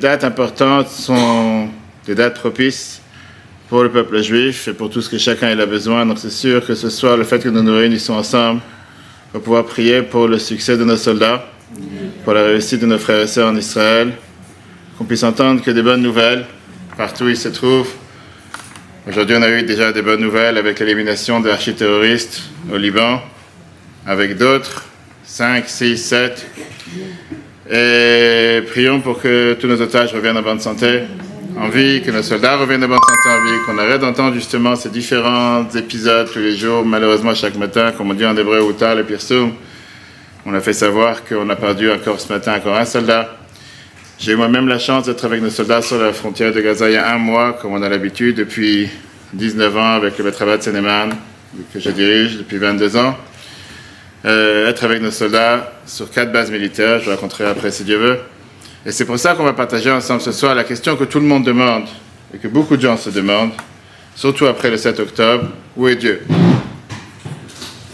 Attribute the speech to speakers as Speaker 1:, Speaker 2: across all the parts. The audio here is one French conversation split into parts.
Speaker 1: dates importantes sont des dates propices pour le peuple juif et pour tout ce que chacun a besoin. Donc c'est sûr que ce soir, le fait que nous nous réunissons ensemble, on va pouvoir prier pour le succès de nos soldats, pour la réussite de nos frères et sœurs en Israël, qu'on puisse entendre que des bonnes nouvelles partout où ils se trouvent. Aujourd'hui, on a eu déjà des bonnes nouvelles avec l'élimination des architerroristes au Liban, avec d'autres, 5, 6, 7. Et prions pour que tous nos otages reviennent en bonne santé, en vie, que nos soldats reviennent en bonne santé en vie, qu'on arrête d'entendre justement ces différents épisodes tous les jours, malheureusement chaque matin, comme on dit en hébreu, Utal et Pirsum. On a fait savoir qu'on a perdu encore ce matin encore un soldat. J'ai eu moi-même la chance d'être avec nos soldats sur la frontière de Gaza il y a un mois, comme on a l'habitude, depuis 19 ans avec le Betrabat Seneman, que je dirige depuis 22 ans. Être avec nos soldats sur 4 bases militaires, je vous raconterai après si Dieu veut. Et c'est pour ça qu'on va partager ensemble ce soir la question que tout le monde demande, et que beaucoup de gens se demandent, surtout après le 7 octobre, où est Dieu?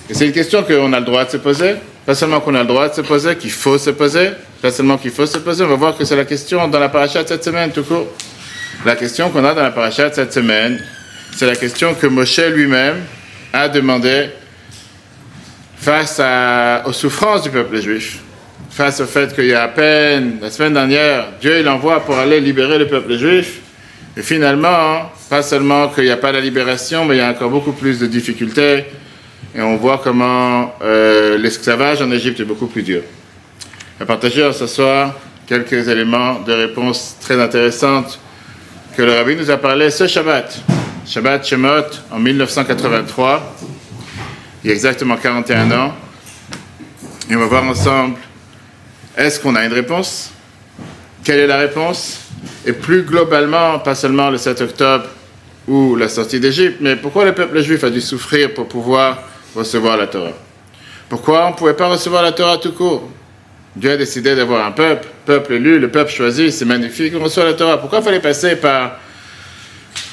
Speaker 1: Et c'est une question qu'on a le droit de se poser, pas seulement qu'on a le droit de se poser, qu'il faut se poser, pas seulement qu'il faut se poser, on va voir que c'est la question dans la paracha de cette semaine, tout court. La question qu'on a dans la paracha de cette semaine, c'est la question que Moshe lui-même a demandé face aux souffrances du peuple juif, face au fait qu'il y a à peine, la semaine dernière, Dieu il envoie pour aller libérer le peuple juif, et finalement, pas seulement qu'il n'y a pas la libération, mais il y a encore beaucoup plus de difficultés, et on voit comment l'esclavage en Égypte est beaucoup plus dur. Je vais partager ce soir quelques éléments de réponse très intéressantes que le rabbi nous a parlé ce Shabbat Shemot en 1983, il y a exactement 41 ans. Et on va voir ensemble, est-ce qu'on a une réponse? Quelle est la réponse? Et plus globalement, pas seulement le 7 octobre ou la sortie d'Égypte, mais pourquoi le peuple juif a dû souffrir pour pouvoir recevoir la Torah? Pourquoi on ne pouvait pas recevoir la Torah tout court? Dieu a décidé d'avoir un peuple élu, le peuple choisi, c'est magnifique, on reçoit la Torah. Pourquoi il fallait passer par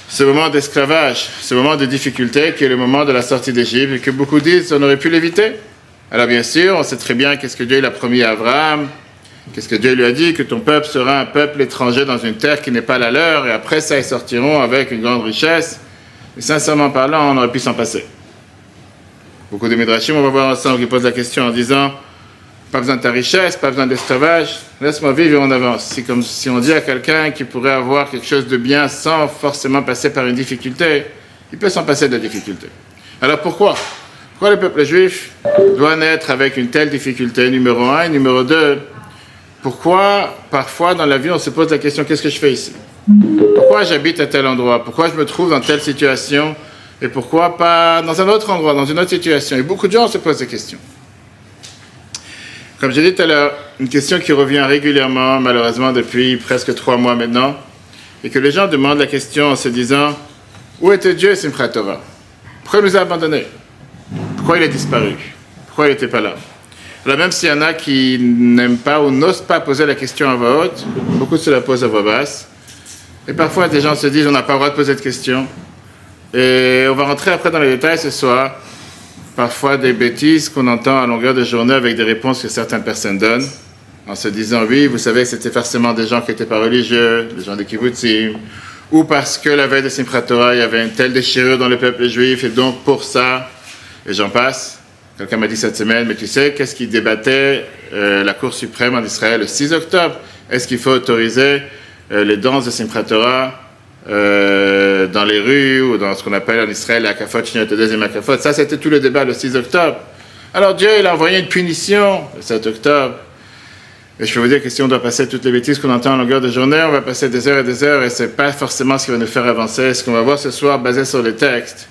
Speaker 1: ce moment d'esclavage, ce moment de difficulté qui est le moment de la sortie d'Égypte et que beaucoup disent on aurait pu l'éviter? Alors bien sûr, on sait très bien qu'est-ce que Dieu a promis à Abraham, qu'est-ce que Dieu lui a dit, que ton peuple sera un peuple étranger dans une terre qui n'est pas la leur et après ça ils sortiront avec une grande richesse. Et sincèrement parlant, on aurait pu s'en passer. Beaucoup de Midrashim, on va voir ensemble, qui posent la question en disant pas besoin de ta richesse, pas besoin d'esclavage, laisse-moi vivre et on avance. C'est comme si on dit à quelqu'un qui pourrait avoir quelque chose de bien sans forcément passer par une difficulté, il peut s'en passer de la difficulté. Alors pourquoi le peuple juif doit naître avec une telle difficulté, numéro 1 et numéro 2? Pourquoi parfois dans la vie on se pose la question, qu'est-ce que je fais ici? Pourquoi j'habite à tel endroit? Pourquoi je me trouve dans telle situation? Et pourquoi pas dans un autre endroit, dans une autre situation? Et beaucoup de gens se posent ces questions. Comme j'ai dit tout à l'heure, une question qui revient régulièrement, malheureusement depuis presque 3 mois maintenant, et que les gens demandent la question en se disant « Où était Dieu, Simchat Torah? Pourquoi il nous a abandonnés? Pourquoi il a disparu? Pourquoi il n'était pas là ?» Alors même s'il y en a qui n'aiment pas ou n'osent pas poser la question à voix haute, beaucoup se la posent à voix basse. Et parfois des gens se disent « On n'a pas le droit de poser de questions. » Et on va rentrer après dans les détails ce soir. Parfois des bêtises qu'on entend à longueur de journée avec des réponses que certaines personnes donnent, en se disant oui, vous savez, c'était forcément des gens qui n'étaient pas religieux, des gens de kibbutzim, ou parce que la veille de Simchat Torah, il y avait une telle déchirure dans le peuple juif, et donc pour ça, et j'en passe. Quelqu'un m'a dit cette semaine, mais tu sais, qu'est-ce qui débattait la Cour suprême en Israël le 6 octobre? Est-ce qu'il faut autoriser les danses de Simchat Torah dans les rues ou dans ce qu'on appelle en Israël la Akafot, le deuxième Akafot? Ça, c'était tout le débat le 6 octobre. Alors Dieu, il a envoyé une punition le 7 octobre. Et je peux vous dire que si on doit passer toutes les bêtises qu'on entend en longueur de journée, on va passer des heures et c'est pas forcément ce qui va nous faire avancer. Ce qu'on va voir ce soir, basé sur les textes,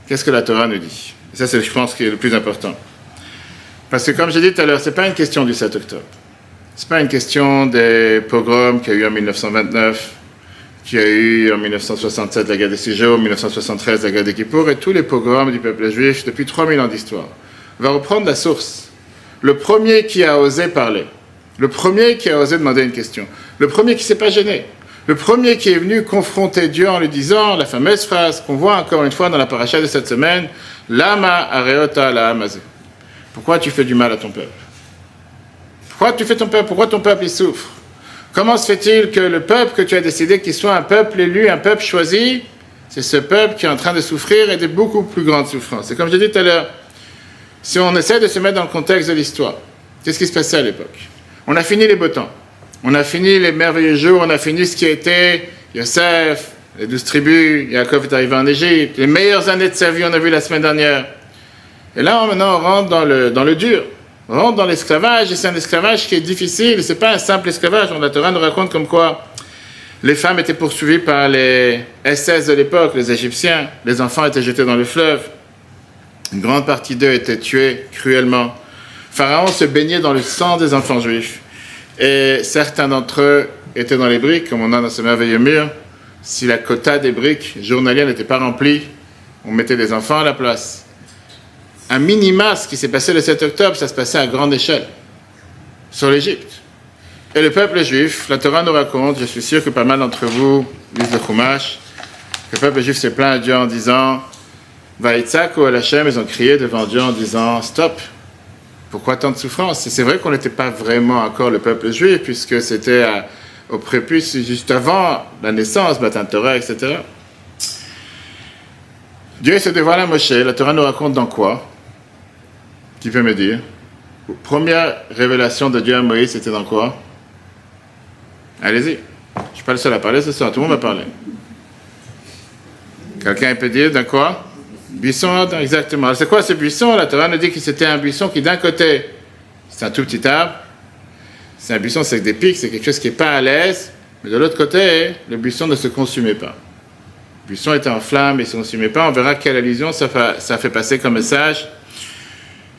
Speaker 1: qu'est-ce que la Torah nous dit? Et ça, c'est, je pense, ce qui est le plus important. Parce que, comme j'ai dit tout à l'heure, c'est pas une question du 7 octobre. C'est pas une question des pogroms qu'il y a eu en 1929, qu'il y a eu en 1967 la guerre des 6 jours, en 1973 la guerre des Kippour, et tous les pogroms du peuple juif depuis 3000 ans d'histoire. On va reprendre la source. Le premier qui a osé parler, le premier qui a osé demander une question, le premier qui ne s'est pas gêné, le premier qui est venu confronter Dieu en lui disant la fameuse phrase qu'on voit encore une fois dans la paracha de cette semaine, « Lama areota la amazé » Pourquoi tu fais du mal à ton peuple? Pourquoi tu fais ton peuple? Pourquoi ton peuple il souffre? Comment se fait-il que le peuple que tu as décidé qu'il soit un peuple élu, un peuple choisi, c'est ce peuple qui est en train de souffrir et de beaucoup plus grandes souffrances. Et comme je l'ai dit tout à l'heure, si on essaie de se mettre dans le contexte de l'histoire, qu'est-ce qui se passait à l'époque? On a fini les beaux temps. On a fini les merveilleux jours. On a fini ce qui a été Yosef, les 12 tribus. Yaakov est arrivé en Égypte. Les meilleures années de sa vie, on a vu la semaine dernière. Et là, maintenant, on rentre dans le dur. On rentre dans l'esclavage. Et c'est un esclavage qui est difficile. Ce n'est pas un simple esclavage. La Torah nous raconte comme quoi les femmes étaient poursuivies par les SS de l'époque, les Égyptiens. Les enfants étaient jetés dans le fleuve. Une grande partie d'eux étaient tués cruellement. Pharaon se baignait dans le sang des enfants juifs. Et certains d'entre eux étaient dans les briques, comme on a dans ce merveilleux mur. Si la quota des briques journalières n'était pas remplie, on mettait des enfants à la place. Un minima, ce qui s'est passé le 7 octobre, ça se passait à grande échelle, sur l'Égypte. Et le peuple juif, la Torah nous raconte, je suis sûr que pas mal d'entre vous lisent le Chumash, que le peuple juif s'est plaint à Dieu en disant Vaïtzak ou Al-Hashem, ils ont crié devant Dieu en disant stop. Pourquoi tant de souffrance? Et c'est vrai qu'on n'était pas vraiment encore le peuple juif, puisque c'était au prépuce juste avant la naissance, Matan Torah, etc. Dieu se dévoile à Moshe. La Torah nous raconte dans quoi? Qui peut me dire? Première révélation de Dieu à Moïse, c'était dans quoi? Allez-y. Je ne suis pas le seul à parler ce soir, tout le monde va parler. Quelqu'un peut dire dans quoi? Buisson, exactement. Alors, c'est quoi ce buisson? La Torah nous dit que c'était un buisson qui, d'un côté, c'est un tout petit arbre. C'est un buisson, c'est des pics, c'est quelque chose qui n'est pas à l'aise. Mais de l'autre côté, le buisson ne se consumait pas. Le buisson était en flamme et ne se consumait pas. On verra quelle allusion ça fait passer comme message.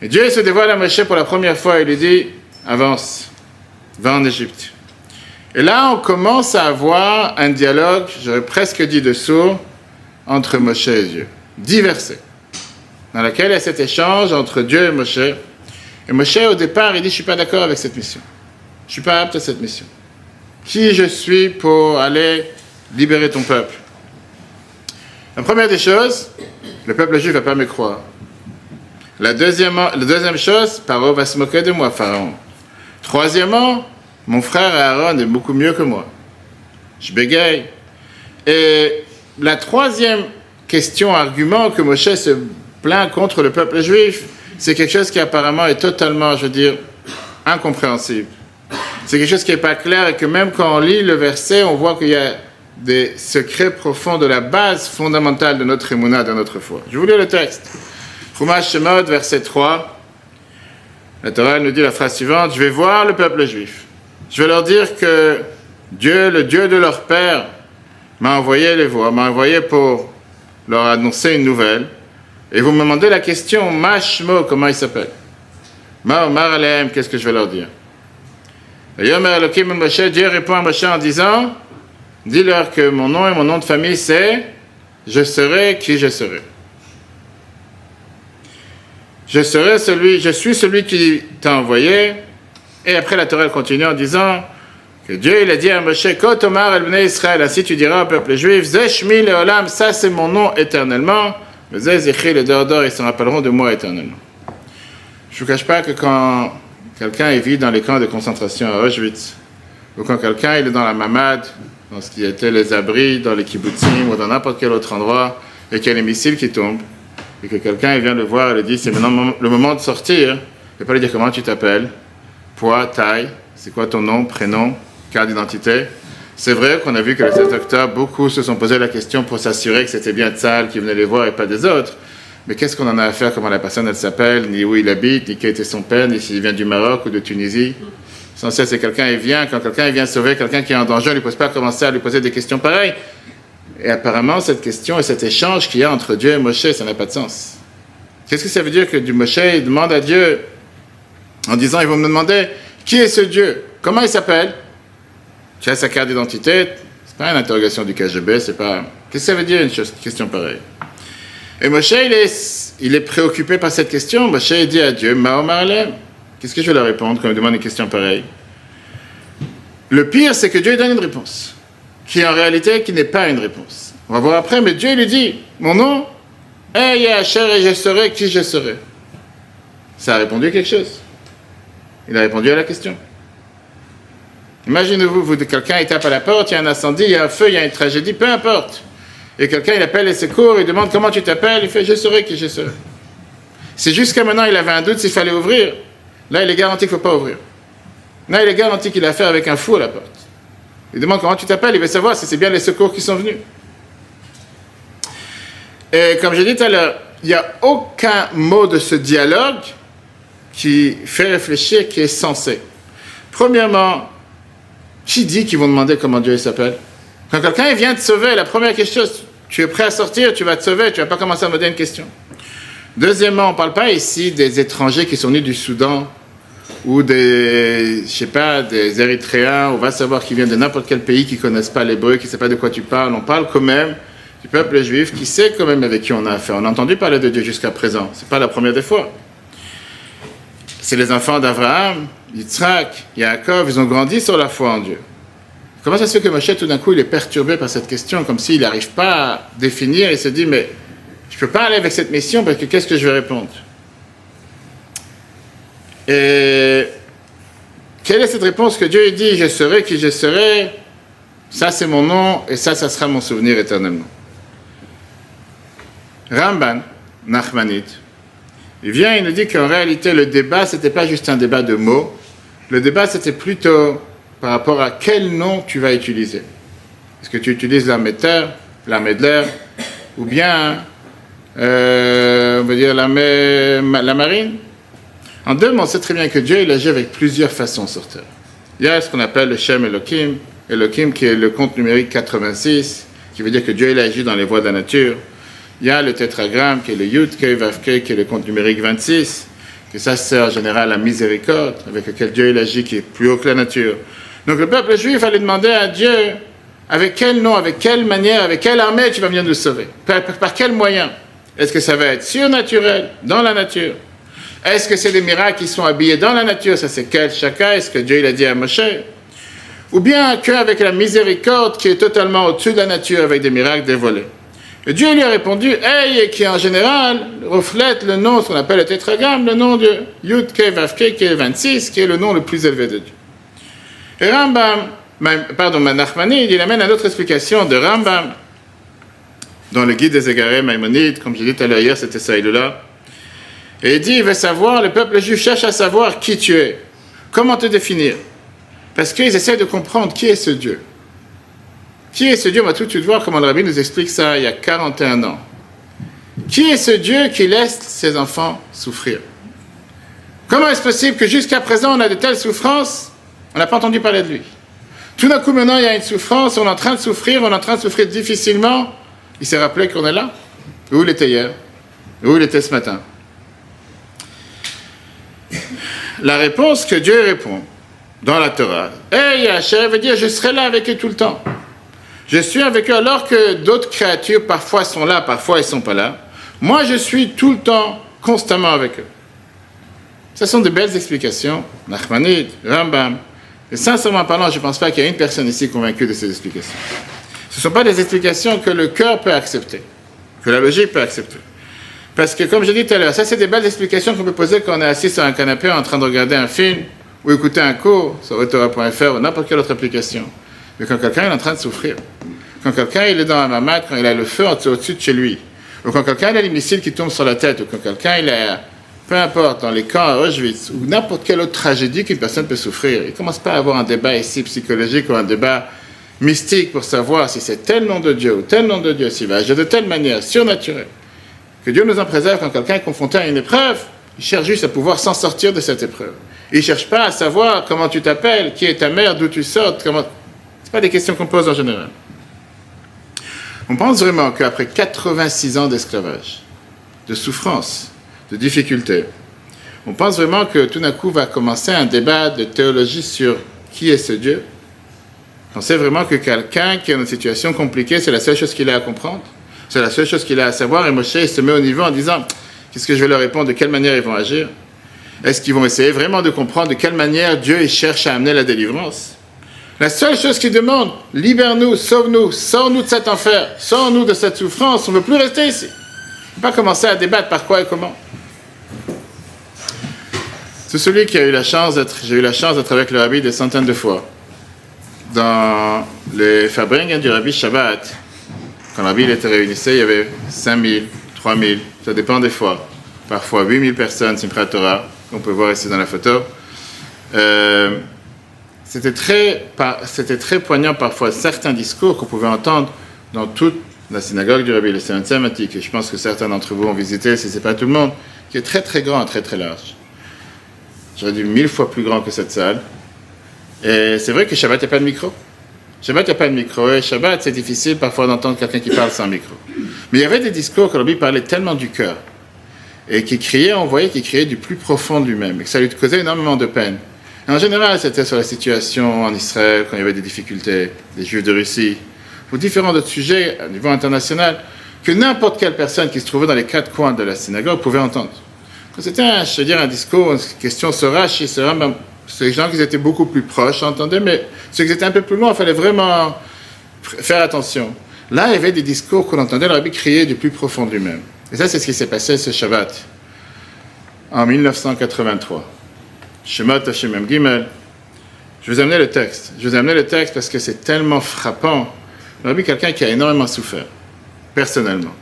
Speaker 1: Et Dieu se dévoile à Moshe pour la première fois. Il lui dit, avance, va en Égypte. Et là, on commence à avoir un dialogue, j'aurais presque dit de sourd, entre Moshe et Dieu. 10 versets, dans lequel il y a cet échange entre Dieu et Moshe. Et Moshe, au départ, il dit, je ne suis pas d'accord avec cette mission. Je ne suis pas apte à cette mission. Qui je suis pour aller libérer ton peuple? La première des choses, le peuple juif ne va pas me croire. La deuxième chose, Paro va se moquer de moi, Pharaon. Troisièmement, mon frère Aaron est beaucoup mieux que moi. Je bégaye. Et la troisième question, argument que Moshe se plaint contre le peuple juif, c'est quelque chose qui apparemment est totalement, je veux dire, incompréhensible. C'est quelque chose qui n'est pas clair et que même quand on lit le verset, on voit qu'il y a des secrets profonds de la base fondamentale de notre émouna, de notre foi. Je vous lis le texte. Chumash Shemot, verset 3. La Torah nous dit la phrase suivante, je vais voir le peuple juif. Je vais leur dire que Dieu, le Dieu de leur père, m'a envoyé les voir, m'a envoyé pour leur annoncer une nouvelle. Et vous me demandez la question, Mashmo, comment il s'appelle? Ma Omar Aleem, qu'est-ce que je vais leur dire? Dieu répond à Moshe en disant, dis-leur que mon nom et mon nom de famille c'est, je serai qui je serai. Je suis celui qui t'a envoyé. Et après la Torah continue en disant que Dieu il a dit à Moshe, Kotomar el bnei Israël, ainsi tu diras au peuple juif, Zeshmi leolam, ça c'est mon nom éternellement, mais Zézéchi le dehors, ils se rappelleront de moi éternellement. Je ne vous cache pas que quand quelqu'un vit dans les camps de concentration à Auschwitz, ou quand quelqu'un il est dans la mamad, dans ce qui était les abris, dans les kibbutzim, ou dans n'importe quel autre endroit, et qu'il y a les missiles qui tombent, et que quelqu'un vient le voir et lui dit, c'est maintenant le moment de sortir, il ne peut pas lui dire comment tu t'appelles, poids, taille, c'est quoi ton nom, prénom, carte d'identité. C'est vrai qu'on a vu que le 7 octobre, beaucoup se sont posé la question pour s'assurer que c'était bien Tzahal qui venait les voir et pas des autres. Mais qu'est-ce qu'on en a à faire, comment la personne elle s'appelle, ni où il habite, ni qui était son père, ni s'il vient du Maroc ou de Tunisie. L'essentiel, c'est quelqu'un il vient, quand quelqu'un vient sauver quelqu'un qui est en danger, on ne lui pose pas commencer à lui poser des questions pareilles. Et apparemment, cette question et cet échange qu'il y a entre Dieu et Moshe, ça n'a pas de sens. Qu'est-ce que ça veut dire que du Moshe il demande à Dieu en disant, ils vont me demander, qui est ce Dieu? Comment il s'appelle? Tu as sa carte d'identité? C'est pas une interrogation du KGB, c'est pas... Qu'est-ce que ça veut dire une question pareille? Et Moshe, il est préoccupé par cette question. Moshe dit à Dieu, Mahomar Alem, qu'est-ce que je vais leur répondre quand il me demande une question pareille? Le pire, c'est que Dieu donne une réponse, qui en réalité, qui n'est pas une réponse. On va voir après, mais Dieu lui dit, mon nom, et je serai qui je serai. Ça a répondu à quelque chose. Il a répondu à la question. Imaginez-vous, quelqu'un il tape à la porte, il y a un incendie, il y a un feu, il y a une tragédie, peu importe. Et quelqu'un il appelle les secours, il demande comment tu t'appelles, il fait je saurai qui je serai. Si jusqu'à maintenant il avait un doute s'il fallait ouvrir, là il est garanti qu'il ne faut pas ouvrir. Là il est garanti qu'il a affaire avec un fou à la porte. Il demande comment tu t'appelles, il veut savoir si c'est bien les secours qui sont venus. Et comme j'ai dit tout à l'heure, il n'y a aucun mot de ce dialogue qui fait réfléchir, qui est sensé. Premièrement, qui dit qu'ils vont demander comment Dieu s'appelle? Quand quelqu'un vient te sauver, la première question, tu es prêt à sortir, tu vas te sauver, tu ne vas pas commencer à me donner une question. Deuxièmement, on ne parle pas ici des étrangers qui sont venus du Soudan ou des, je sais pas, des Érythréens, on va savoir qui viennent de n'importe quel pays, qui ne connaissent pas l'hébreu, qui ne savent pas de quoi tu parles. On parle quand même du peuple juif qui sait quand même avec qui on a affaire. On a entendu parler de Dieu jusqu'à présent. Ce n'est pas la première des fois. C'est les enfants d'Abraham, Yitzhak, Yaakov, ils ont grandi sur la foi en Dieu. Comment ça se fait que Moshe, tout d'un coup, il est perturbé par cette question, comme s'il n'arrive pas à définir, il se dit, mais je ne peux pas aller avec cette mission parce que qu'est-ce que je vais répondre? Et quelle est cette réponse que Dieu dit, je serai qui je serai, ça c'est mon nom et ça sera mon souvenir éternellement. Ramban, Nachmanide, il vient, il nous dit qu'en réalité, le débat, ce n'était pas juste un débat de mots. Le débat, c'était plutôt par rapport à quel nom tu vas utiliser. Est-ce que tu utilises la Méter, la Medler, ou bien, on va dire, la marine? En deux mots, on sait très bien que Dieu, il agit avec plusieurs façons sur Terre. Il y a ce qu'on appelle le Shem Elohim, Elohim qui est le compte numérique 86, qui veut dire que Dieu, il agit dans les voies de la nature. Il y a le tétragramme qui est le Yud Kei Vav Kei qui est le compte numérique 26, que ça sert en général à miséricorde, avec lequel Dieu il agit, qui est plus haut que la nature. Donc le peuple juif allait demander à Dieu avec quel nom, avec quelle manière, avec quelle armée tu vas venir nous sauver, par quel moyen. Est-ce que ça va être surnaturel, dans la nature? Est-ce que c'est des miracles qui sont habillés dans la nature? Ça c'est quel chacun? Est-ce que Dieu il a dit à Moshe? Ou bien qu'avec la miséricorde qui est totalement au-dessus de la nature, avec des miracles dévoilés? Et Dieu lui a répondu, hey, qui en général reflète le nom, ce qu'on appelle le tétragramme, le nom de Yud Kei Vav Kei, qui est le 26, qui est le nom le plus élevé de Dieu. Et Nachmanide, il amène une autre explication de Rambam, dans le guide des égarés Maïmonide, comme j'ai dit tout à l'heure hier, c'était ça, il est là. Et il dit, il veut savoir, le peuple juif cherche à savoir qui tu es, comment te définir. Parce qu'ils essaient de comprendre qui est ce Dieu. Qui est ce Dieu? On va tout de suite voir comment le Rabbi nous explique ça il y a 41 ans. Qui est ce Dieu qui laisse ses enfants souffrir? Comment est-ce possible que jusqu'à présent on a de telles souffrances, on n'a pas entendu parler de lui? Tout d'un coup maintenant il y a une souffrance, on est en train de souffrir, on est en train de souffrir difficilement. Il s'est rappelé qu'on est là? Où il était hier? Où il était ce matin? La réponse que Dieu répond dans la Torah, hey Hachem veut dire je serai là avec eux tout le temps. Je suis avec eux alors que d'autres créatures parfois sont là, parfois elles ne sont pas là. Moi, je suis tout le temps, constamment avec eux. Ce sont de belles explications, Nachmanide, Rambam. Et sincèrement parlant, je ne pense pas qu'il y ait une personne ici convaincue de ces explications. Ce ne sont pas des explications que le cœur peut accepter, que la logique peut accepter. Parce que, comme je dis tout à l'heure, ça c'est des belles explications qu'on peut poser quand on est assis sur un canapé en train de regarder un film ou écouter un cours sur Torah.fr ou n'importe quelle autre application. Mais quand quelqu'un est en train de souffrir, quand quelqu'un il est dans un mamad, quand il a le feu au-dessus de chez lui, ou quand quelqu'un a les missiles qui tombent sur la tête, ou quand quelqu'un il est, peu importe, dans les camps à Auschwitz, ou n'importe quelle autre tragédie qu'une personne peut souffrir, il ne commence pas à avoir un débat ici psychologique ou un débat mystique pour savoir si c'est tel nom de Dieu ou tel nom de Dieu, s'il va agir de telle manière, surnaturelle. Que Dieu nous en préserve quand quelqu'un est confronté à une épreuve, il cherche juste à pouvoir s'en sortir de cette épreuve. Il ne cherche pas à savoir comment tu t'appelles, qui est ta mère, d'où tu sors, comment... Ce pas des questions qu'on pose en général. On pense vraiment qu'après 86 ans d'esclavage, de souffrance, de difficultés, on pense vraiment que tout d'un coup va commencer un débat de théologie sur qui est ce Dieu. On sait vraiment que quelqu'un qui est dans une situation compliquée, c'est la seule chose qu'il a à comprendre, c'est la seule chose qu'il a à savoir, et Moshe il se met au niveau en disant qu'est-ce que je vais leur répondre, de quelle manière ils vont agir? Est-ce qu'ils vont essayer vraiment de comprendre de quelle manière Dieu il cherche à amener la délivrance? La seule chose qu'il demande, libère-nous, sauve-nous, sors-nous de cet enfer, sors-nous de cette souffrance, on ne veut plus rester ici. On ne peut pas commencer à débattre par quoi et comment. C'est celui qui a eu la chance d'être, j'ai eu la chance d'être avec le Rabbi des centaines de fois. dans les Farbrengen du Rabbi Shabbat, quand le Rabbi était réunissé, il y avait 5000, 3000, ça dépend des fois. Parfois 8000 personnes, Simchat Torah, qu'on peut voir ici dans la photo. C'était très poignant parfois, certains discours qu'on pouvait entendre dans toute la synagogue du Rabbi, le Seven Sematik, et je pense que certains d'entre vous ont visité, si ce n'est pas tout le monde, qui est très très grand, très très large. J'aurais dit 1000 fois plus grand que cette salle. Et c'est vrai que Shabbat, il n'y a pas de micro. Shabbat, il n'y a pas de micro. Et Shabbat, c'est difficile parfois d'entendre quelqu'un qui parle sans micro. Mais il y avait des discours que le Rabbi parlait tellement du cœur. Et qui criait, on voyait qu'il criait du plus profond de lui-même. Et que ça lui causait énormément de peine. Et en général, c'était sur la situation en Israël, quand il y avait des difficultés, des Juifs de Russie, ou différents autres sujets au niveau international, que n'importe quelle personne qui se trouvait dans les quatre coins de la synagogue pouvait entendre. C'était un discours, une question sur Rashi, sur Rambam. Ces gens qui étaient beaucoup plus proches entendaient, mais ceux qui étaient un peu plus loin, il fallait vraiment faire attention. Là, il y avait des discours qu'on entendait, le Rabbi crier du plus profond de lui-même. Et ça, c'est ce qui s'est passé ce Shabbat, en 1983. Shemot Hashem Gimel. Je vous ai amené le texte. Je vous ai amené le texte parce que c'est tellement frappant. Le Rabbi est quelqu'un qui a énormément souffert, personnellement.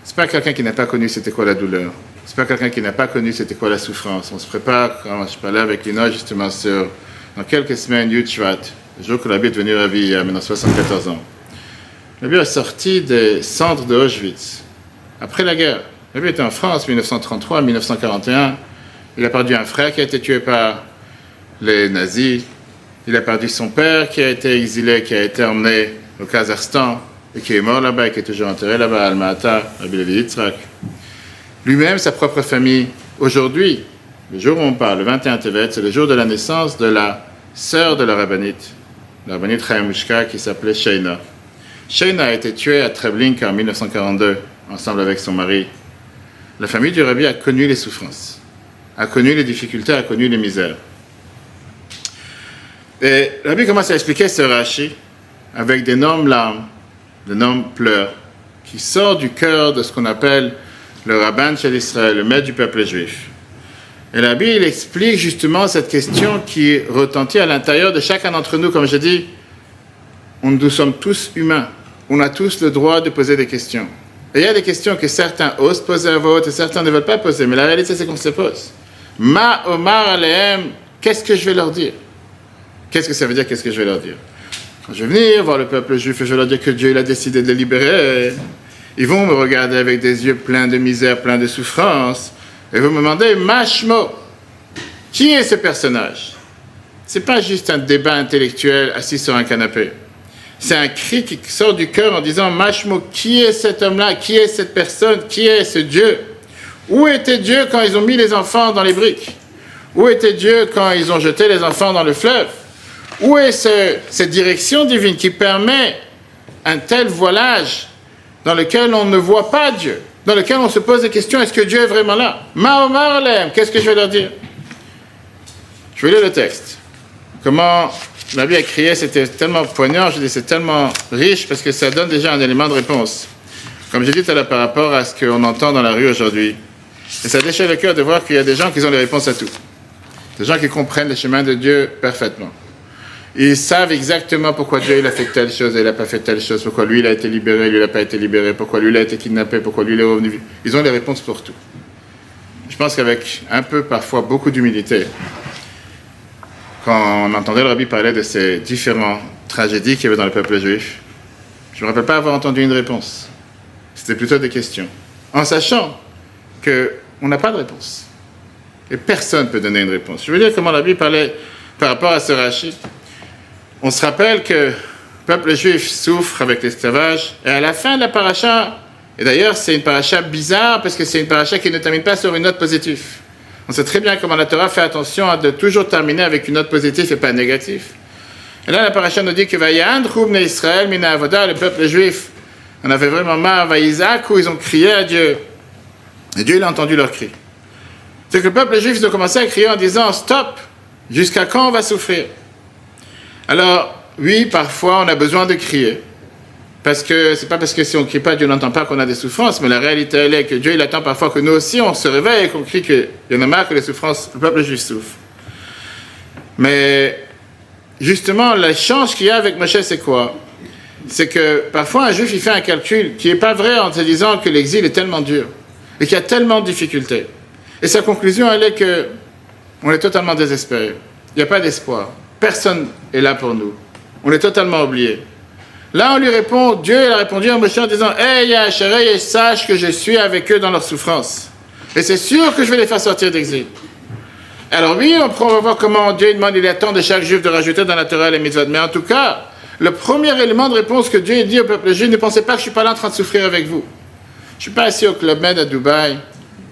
Speaker 1: C'est pas quelqu'un qui n'a pas connu c'était quoi la douleur. C'est pas quelqu'un qui n'a pas connu c'était quoi la souffrance. On se prépare, quand je parlais avec Lina justement sur, dans quelques semaines, Yud Shvat, le jour que le Rabbi est devenu Rabbi il y a maintenant 74 ans. Le Rabbi est sorti des cendres de Auschwitz, après la guerre. Le Rabbi était en France, 1933, 1941. Il a perdu un frère qui a été tué par les nazis. Il a perdu son père qui a été exilé, qui a été emmené au Kazakhstan et qui est mort là-bas et qui est toujours enterré là-bas à Alma-Ata, Rabbi Levi Yitzhak. Lui-même, sa propre famille, aujourd'hui, le jour où on parle, le 21 Tevet, c'est le jour de la naissance de la sœur de la rabbinite Chayamushka, qui s'appelait Sheina. Sheina a été tuée à Treblinka en 1942, ensemble avec son mari. La famille du Rabbi a connu les souffrances, a connu les difficultés, a connu les misères. Et le Rabbi commence à expliquer ce Rashi avec d'énormes larmes, d'énormes pleurs, qui sort du cœur de ce qu'on appelle le rabbin chez l'Israël, le maître du peuple juif. Et le Rabbi, il explique justement cette question qui retentit à l'intérieur de chacun d'entre nous. Comme je dis, nous sommes tous humains. On a tous le droit de poser des questions. Et il y a des questions que certains osent poser à voix haute et certains ne veulent pas poser. Mais la réalité, c'est qu'on se pose. Ma Omar Alehem, qu'est-ce que je vais leur dire? Qu'est-ce que ça veut dire, qu'est-ce que je vais leur dire? Quand je vais venir voir le peuple juif et je vais leur dire que Dieu il a décidé de les libérer, ils vont me regarder avec des yeux pleins de misère, pleins de souffrance, et vont me demander, Mashmo, qui est ce personnage? Ce n'est pas juste un débat intellectuel assis sur un canapé. C'est un cri qui sort du cœur en disant, Mashmo, qui est cet homme-là? Qui est cette personne? Qui est ce Dieu? Où était Dieu quand ils ont mis les enfants dans les briques? Où était Dieu quand ils ont jeté les enfants dans le fleuve? Où est cette direction divine qui permet un tel voilage dans lequel on ne voit pas Dieu, dans lequel on se pose des questions, est-ce que Dieu est vraiment là? Ma'omar Alem, qu'est-ce que je vais leur dire? Je vais lire le texte. Comment la Bible a crié, c'était tellement poignant, je dis c'est tellement riche parce que ça donne déjà un élément de réponse. Comme j'ai dit tout à l'heure par rapport à ce qu'on entend dans la rue aujourd'hui. Et ça déchire le cœur de voir qu'il y a des gens qui ont les réponses à tout. Des gens qui comprennent les chemins de Dieu parfaitement. Ils savent exactement pourquoi Dieu il a fait telle chose et il n'a pas fait telle chose, pourquoi lui il a été libéré, lui il n'a pas été libéré, pourquoi lui il a été kidnappé, pourquoi lui il est revenu. Ils ont les réponses pour tout. Je pense qu'avec un peu, parfois, beaucoup d'humilité, quand on entendait le Rabbi parler de ces différentes tragédies qu'il y avait dans le peuple juif, je ne me rappelle pas avoir entendu une réponse. C'était plutôt des questions. En sachant qu'on n'a pas de réponse. Et personne ne peut donner une réponse. Je veux dire comment la Bible parlait par rapport à ce Rashi. On se rappelle que le peuple juif souffre avec l'esclavage, et à la fin de la paracha, et d'ailleurs c'est une paracha bizarre parce que c'est une paracha qui ne termine pas sur une note positive. On sait très bien comment la Torah fait attention à de toujours terminer avec une note positive et pas négative. Et là la paracha nous dit que Vayandru bnei Israël mina avoda, le peuple juif en avait vraiment marre, Vayizaku, où ils ont crié à Dieu, et Dieu il a entendu leur cri. C'est que le peuple juif ils ont commencé à crier en disant stop, jusqu'à quand on va souffrir? Alors, oui, parfois, on a besoin de crier. Parce que, c'est pas parce que si on ne crie pas, Dieu n'entend pas qu'on a des souffrances, mais la réalité, elle est que Dieu, il attend parfois que nous aussi, on se réveille et qu'on crie qu'il y en a marre que les souffrances, le peuple juif souffre. Mais, justement, l'échange qu'il y a avec Moshe, c'est quoi? C'est que parfois un juif il fait un calcul qui n'est pas vrai en se disant que l'exil est tellement dur et qu'il y a tellement de difficultés. Et sa conclusion, elle est que on est totalement désespéré. Il n'y a pas d'espoir. Personne est là pour nous. On est totalement oublié. Là, on lui répond, Dieu il a répondu à Moshe en disant « Hey, Yahasharei, sache que je suis avec eux dans leur souffrance. Et c'est sûr que je vais les faire sortir d'exil. » Alors oui, on va voir comment Dieu demande, il attend de chaque juif de rajouter dans la Torah les mitzvot. Mais en tout cas, le premier élément de réponse que Dieu dit au peuple juif, ne pensez pas que je ne suis pas là en train de souffrir avec vous. Je ne suis pas assis au Club Med à Dubaï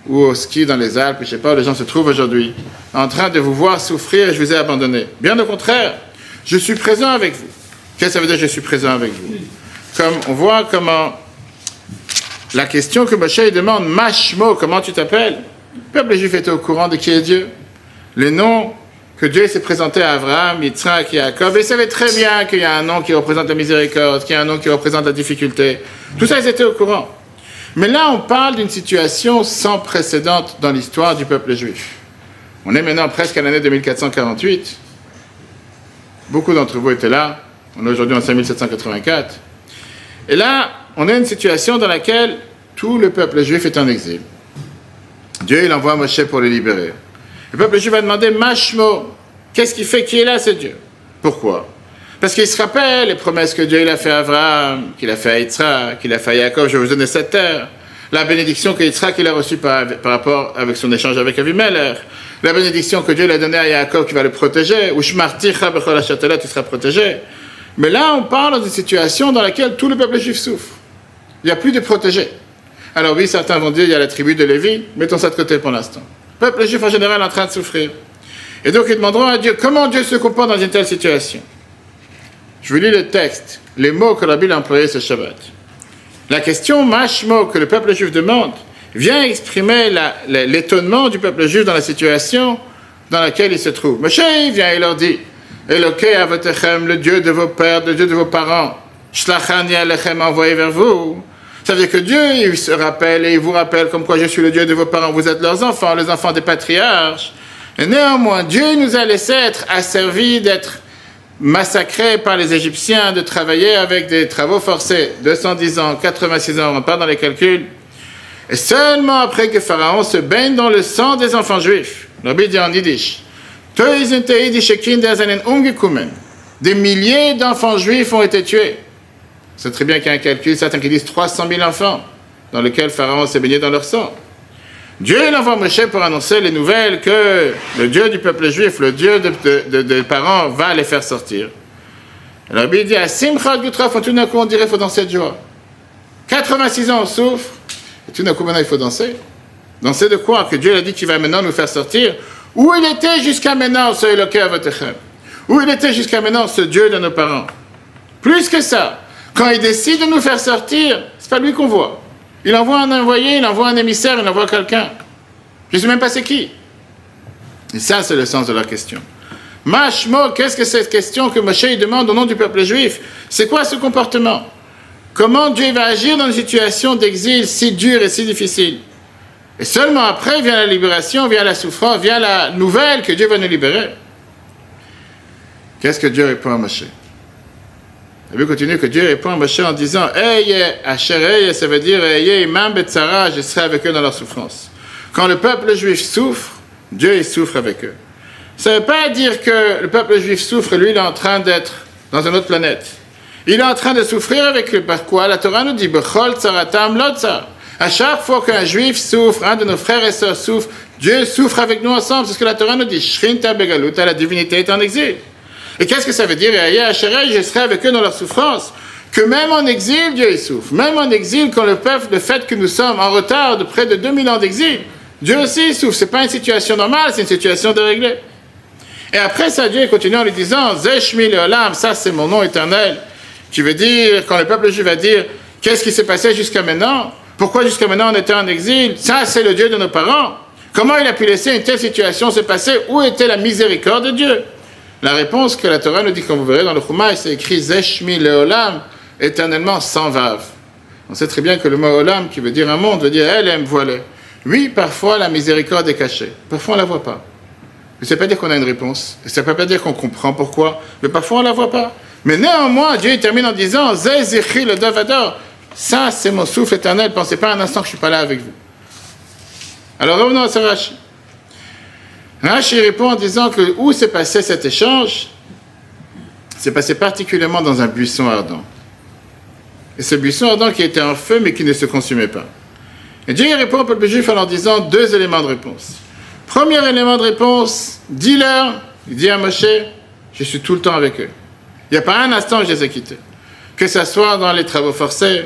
Speaker 1: ou au ski dans les Alpes, je ne sais pas où les gens se trouvent aujourd'hui, en train de vous voir souffrir et je vous ai abandonné. Bien au contraire, je suis présent avec vous. Qu'est-ce que ça veut dire je suis présent avec vous? Comme on voit comment la question que Moshe demande, Mashmo, comment tu t'appelles? Le peuple juif était au courant de qui est Dieu. Les noms que Dieu s'est présenté à Abraham, Yitzhak et Jacob, et ils savaient très bien qu'il y a un nom qui représente la miséricorde, qu'il y a un nom qui représente la difficulté. Tout ça, ils étaient au courant. Mais là, on parle d'une situation sans précédent dans l'histoire du peuple juif. On est maintenant presque à l'année 2448. Beaucoup d'entre vous étaient là. On est aujourd'hui en 5784. Et là, on a une situation dans laquelle tout le peuple juif est en exil. Dieu, il envoie Moshe pour les libérer. Le peuple juif va demander, Mashmo, qu'est-ce qui fait qui est là, c'est Dieu? Pourquoi? Parce qu'il se rappelle les promesses que Dieu il a fait à Abraham, qu'il a fait à Yitzhak, qu'il a fait à Jacob, je vais vous donner cette terre. La bénédiction que Yitzhak il a reçue par rapport avec son échange avec Avimelech. La bénédiction que Dieu l'a donnée à Jacob qui va le protéger. Ou Shmarticha bechol hachatela, tu seras protégé. Mais là, on parle d'une situation dans laquelle tout le peuple juif souffre. Il n'y a plus de protégés. Alors oui, certains vont dire, il y a la tribu de Lévi, mettons ça de côté pour l'instant. Le peuple juif en général est en train de souffrir. Et donc ils demanderont à Dieu, comment Dieu se comporte dans une telle situation? Je vous lis le texte, les mots que la Bible a employés ce Shabbat. La question Mashmo que le peuple juif demande vient exprimer l'étonnement du peuple juif dans la situation dans laquelle il se trouve. Moshe vient et leur dit, Elokei avotechem, le Dieu de vos pères, le Dieu de vos parents, Shlachani alechem, envoyé vers vous. Ça veut dire que Dieu, il se rappelle et il vous rappelle comme quoi je suis le Dieu de vos parents, vous êtes leurs enfants, les enfants des patriarches. Et néanmoins, Dieu nous a laissé être asservis d'être massacrés par les Égyptiens, de travailler avec des travaux forcés, 210 ans, 86 ans, on part dans les calculs. Et seulement après que Pharaon se baigne dans le sang des enfants juifs, la Bible dit en yiddish, des milliers d'enfants juifs ont été tués. C'est très bien qu'il y a un calcul, certains qui disent 300 000 enfants, dans lesquels Pharaon s'est baigné dans leur sang. Dieu il envoie Moshe pour annoncer les nouvelles que le Dieu du peuple juif, le Dieu des parents, va les faire sortir. Alors il dit à Simchat Gutraf, tout d'un coup on dirait qu'il faut danser de joie. 86 ans on souffre, et tout d'un coup maintenant il faut danser. Danser de quoi? Que Dieu a dit qu'il va maintenant nous faire sortir. Où il était jusqu'à maintenant ce Elokei avotechem? Où il était jusqu'à maintenant ce Dieu de nos parents? Plus que ça, quand il décide de nous faire sortir, c'est pas lui qu'on voit. Il envoie un envoyé, il envoie un émissaire, il envoie quelqu'un. Je ne sais même pas c'est qui. Et ça, c'est le sens de la question. Mashmo, qu'est-ce que cette question que Moshe demande au nom du peuple juif? C'est quoi ce comportement? Comment Dieu va agir dans une situation d'exil si dure et si difficile? Et seulement après vient la libération, vient la souffrance, vient la nouvelle que Dieu va nous libérer. Qu'est-ce que Dieu répond à Moshe? La Bible continue que Dieu répond à Moshe en disant Asherei, ça veut dire Imam Betzara, je serai avec eux dans leur souffrance. Quand le peuple juif souffre, Dieu il souffre avec eux. Ça ne veut pas dire que le peuple juif souffre, lui il est en train d'être dans une autre planète. Il est en train de souffrir avec eux. Par quoi? La Torah nous dit Bechol tsaratam lo tsar. À chaque fois qu'un juif souffre, un de nos frères et sœurs souffre, Dieu souffre avec nous ensemble. C'est ce que la Torah nous dit. Shrinta begaluta, la divinité est en exil. Et qu'est-ce que ça veut dire? Je serai avec eux dans leur souffrance. Que même en exil, Dieu il souffre. Même en exil, quand le fait que nous sommes en retard de près de 2000 ans d'exil, Dieu aussi il souffre. Ce n'est pas une situation normale, c'est une situation déréglée. Et après ça, Dieu continue en lui disant, Zeshmi leolam, ça c'est mon nom éternel, qui veut dire, quand le peuple juif va dire, qu'est-ce qui s'est passé jusqu'à maintenant? Pourquoi jusqu'à maintenant on était en exil? Ça c'est le Dieu de nos parents. Comment il a pu laisser une telle situation se passer? Où était la miséricorde de Dieu? La réponse que la Torah nous dit, comme vous verrez dans le Chumash, c'est écrit Zeshmi leolam, éternellement sans vav. On sait très bien que le mot olam, qui veut dire un monde, veut dire elle aime voilée. Oui, parfois la miséricorde est cachée. Parfois on ne la voit pas. Mais ça ne veut pas dire qu'on a une réponse. Ça ne veut pas dire qu'on comprend pourquoi. Mais parfois, on ne la voit pas. Mais néanmoins, Dieu termine en disant « Zézéchi le Dovador ». Ça, c'est mon souffle éternel. Pensez pas un instant que je ne suis pas là avec vous. Alors revenons à ce Rashi. Rashi répond en disant que où s'est passé cet échange? C'est passé particulièrement dans un buisson ardent. Et ce buisson ardent qui était en feu mais qui ne se consumait pas. Et Dieu répond au peuple juif en leur disant deux éléments de réponse. Premier élément de réponse, dis-leur, il dit à Moshe, je suis tout le temps avec eux. Il n'y a pas un instant où je les ai quittés. Que ce soit dans les travaux forcés,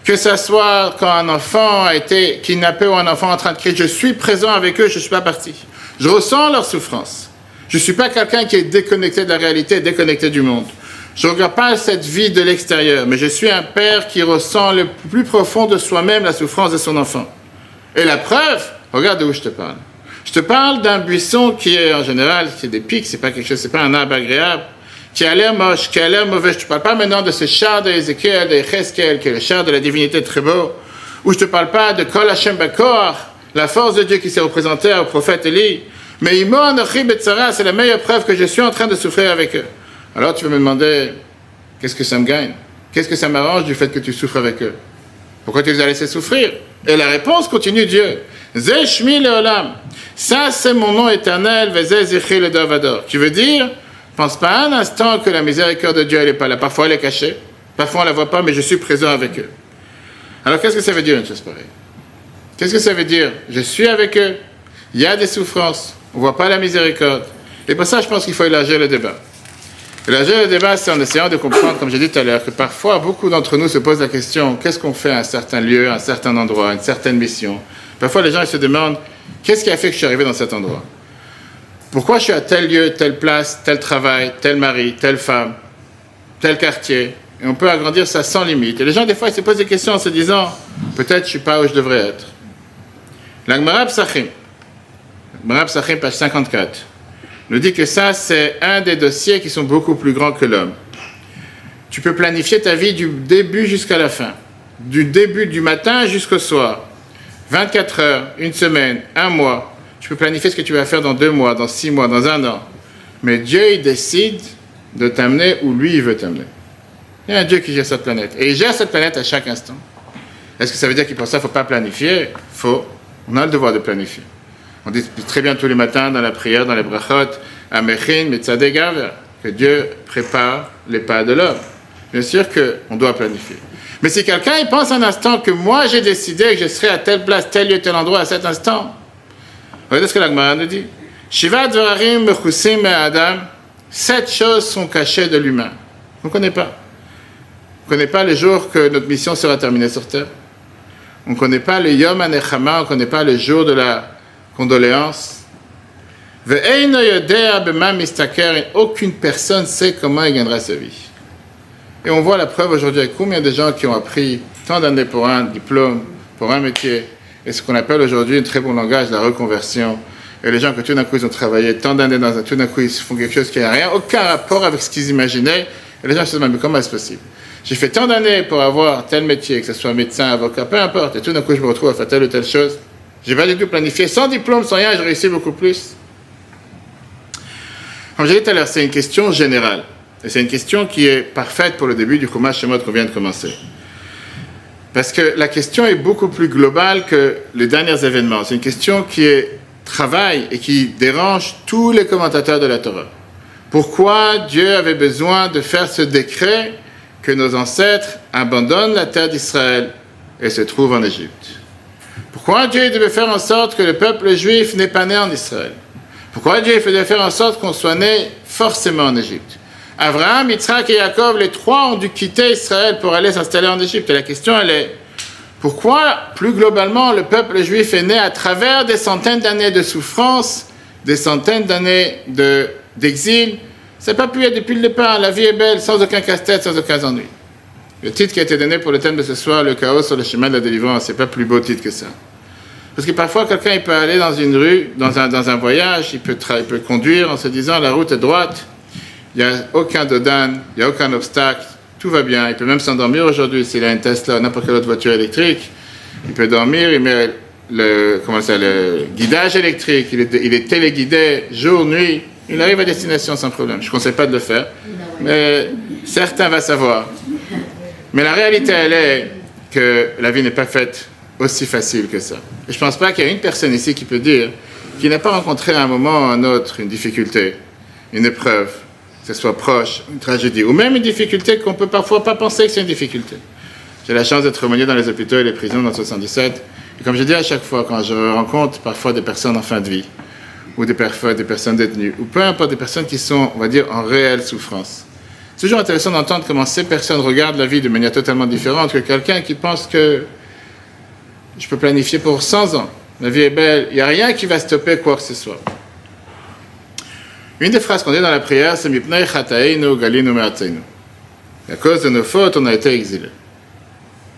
Speaker 1: que ce soit quand un enfant a été kidnappé ou un enfant en train de crier, je suis présent avec eux, je ne suis pas parti. Je ressens leur souffrance. Je ne suis pas quelqu'un qui est déconnecté de la réalité, déconnecté du monde. Je ne regarde pas cette vie de l'extérieur, mais je suis un père qui ressent le plus profond de soi-même la souffrance de son enfant. Et la preuve, regarde d'où je te parle. Je te parle d'un buisson qui est en général, qui est des pics, c'est pas quelque chose, c'est pas un arbre agréable, qui a l'air moche, qui a l'air mauvais. Je te parle pas maintenant de ce char d'Ézéchiel, d'Echeskel, qui est le char de la divinité très beau, ou je te parle pas de Kol Hashem Bakor, la force de Dieu qui s'est représentée au prophète Élie. Mais Imon Achim Betzara, c'est la meilleure preuve que je suis en train de souffrir avec eux. Alors tu vas me demander, qu'est-ce que ça me gagne? Qu'est-ce que ça m'arrange du fait que tu souffres avec eux? Pourquoi tu les as laissés souffrir? Et la réponse continue Dieu. Zeh Shmi Leolam. Ça, c'est mon nom éternel, Vezeh Zichri le Dovador. Qui veut dire, pense pas un instant que la miséricorde de Dieu, elle n'est pas là. Parfois, elle est cachée. Parfois, on ne la voit pas, mais je suis présent avec eux. Alors, qu'est-ce que ça veut dire une chose pareille? Qu'est-ce que ça veut dire? Je suis avec eux. Il y a des souffrances. On ne voit pas la miséricorde. Et pour ça, je pense qu'il faut élargir le débat. Élargir le débat, c'est en essayant de comprendre, comme j'ai dit tout à l'heure, que parfois, beaucoup d'entre nous se posent la question, qu'est-ce qu'on fait à un certain lieu, à un certain endroit, à une certaine mission? Parfois, les gens ils se demandent, qu'est-ce qui a fait que je suis arrivé dans cet endroit? Pourquoi je suis à tel lieu, telle place, tel travail, tel mari, telle femme, tel quartier? Et on peut agrandir ça sans limite. Et les gens, des fois, ils se posent des questions en se disant, peut-être je ne suis pas où je devrais être. La Gemara Psachim, page 54, nous dit que ça, c'est un des dossiers qui sont beaucoup plus grands que l'homme. Tu peux planifier ta vie du début jusqu'à la fin, du début du matin jusqu'au soir. 24 heures, une semaine, un mois. Tu peux planifier ce que tu vas faire dans 2 mois, dans 6 mois, dans 1 an. Mais Dieu, il décide de t'amener où lui, il veut t'amener. Il y a un Dieu qui gère cette planète. Et il gère cette planète à chaque instant. Est-ce que ça veut dire qu'il pour ça, il ne faut pas planifier? Faut. On a le devoir de planifier. On dit très bien tous les matins dans la prière, dans les brachot, Amechin, Metzadeh Gaver, que Dieu prépare les pas de l'homme. Bien sûr qu'on doit planifier. Mais si quelqu'un il pense un instant que moi j'ai décidé que je serai à telle place, tel lieu, tel endroit à cet instant, regardez ce que la Gemara nous dit. Shiva Dvarim Mechusim Me'adam, 7 choses sont cachées de l'humain. On ne connaît pas. On ne connaît pas le jour que notre mission sera terminée sur terre. On ne connaît pas le Yom HaNechama, on ne connaît pas le jour de la condoléance. Ve'eino yodea b'ma mistaker, et aucune personne sait comment il gagnera sa vie. Et on voit la preuve aujourd'hui avec combien de gens qui ont appris tant d'années pour un diplôme, pour un métier, et ce qu'on appelle aujourd'hui un très bon langage, la reconversion. Et les gens que tout d'un coup ils ont travaillé tant d'années dans un, tout d'un coup ils font quelque chose qui n'a rien, aucun rapport avec ce qu'ils imaginaient. Et les gens se demandent, mais comment est-ce possible? J'ai fait tant d'années pour avoir tel métier, que ce soit médecin, avocat, peu importe, et tout d'un coup je me retrouve à faire telle ou telle chose. J'ai pas du tout planifié, sans diplôme, sans rien, j'ai réussi beaucoup plus. Comme j'ai dit tout à l'heure, c'est une question générale. Et c'est une question qui est parfaite pour le début du Chumash Shemot qu'on vient de commencer. Parce que la question est beaucoup plus globale que les derniers événements. C'est une question qui travaille et qui dérange tous les commentateurs de la Torah. Pourquoi Dieu avait besoin de faire ce décret que nos ancêtres abandonnent la terre d'Israël et se trouvent en Égypte? Pourquoi Dieu devait faire en sorte que le peuple juif n'est pas né en Israël? Pourquoi Dieu devait faire en sorte qu'on soit né forcément en Égypte? Abraham, Yitzhak et Jacob, les trois ont dû quitter Israël pour aller s'installer en Égypte. Et la question, elle est, pourquoi, plus globalement, le peuple juif est né à travers des centaines d'années de souffrance, des centaines d'années d'exil? Ça n'a pas pu être depuis le départ. La vie est belle, sans aucun casse-tête, sans aucun ennui. Le titre qui a été donné pour le thème de ce soir, le chaos sur le chemin de la délivrance, c'est pas plus beau titre que ça. Parce que parfois, quelqu'un il peut aller dans une rue, dans un voyage, il peut conduire en se disant la route est droite, il n'y a aucun dodane, il n'y a aucun obstacle, tout va bien. Il peut même s'endormir aujourd'hui s'il a une Tesla ou n'importe quelle autre voiture électrique. Il peut dormir, il met le guidage électrique, il est téléguidé jour, nuit, il arrive à destination sans problème. Je ne conseille pas de le faire, mais certains vont savoir. Mais la réalité, elle est que la vie n'est pas faite aussi facile que ça. Et je ne pense pas qu'il y a une personne ici qui peut dire qu'il n'a pas rencontré à un moment ou à un autre une difficulté, une épreuve, que ce soit proche, une tragédie, ou même une difficulté qu'on ne peut parfois pas penser que c'est une difficulté. J'ai la chance d'être aumônier dans les hôpitaux et les prisons dans le 77. Et comme je dis à chaque fois, quand je rencontre parfois des personnes en fin de vie, ou des personnes détenues, ou peu importe des personnes qui sont, on va dire, en réelle souffrance, c'est toujours intéressant d'entendre comment ces personnes regardent la vie de manière totalement différente que quelqu'un qui pense que je peux planifier pour 100 ans. La vie est belle, il n'y a rien qui va stopper quoi que ce soit. Une des phrases qu'on dit dans la prière, c'est « Mipnei chataeinu galinu me'artzeinu ». À cause de nos fautes, on a été exilés.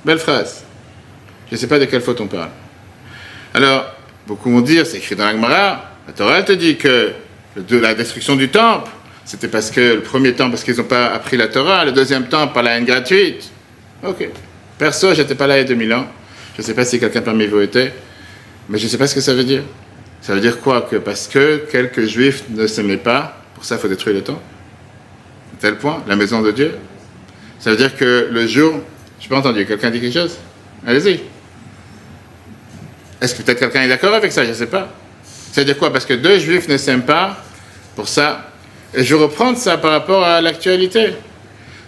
Speaker 1: Belle phrase. Je ne sais pas de quelle faute on parle. Alors, beaucoup vont dire, c'est écrit dans la Gemara, la Torah elle te dit que la destruction du temple, c'était parce que le premier temple, parce qu'ils n'ont pas appris la Torah, le deuxième temple, par la haine gratuite. Ok. Perso, je n'étais pas là il y a 2000 ans. Je ne sais pas si quelqu'un parmi vous était, mais je ne sais pas ce que ça veut dire. Ça veut dire quoi? Que parce que quelques juifs ne s'aimaient pas, pour ça il faut détruire le temple? À tel point, la maison de Dieu. Ça veut dire que le jour... Je n'ai pas entendu. Quelqu'un dit quelque chose? Allez-y. Est-ce que peut-être quelqu'un est d'accord avec ça? Je ne sais pas. Ça veut dire quoi? Parce que deux juifs ne s'aiment pas, pour ça. Et je reprends ça par rapport à l'actualité.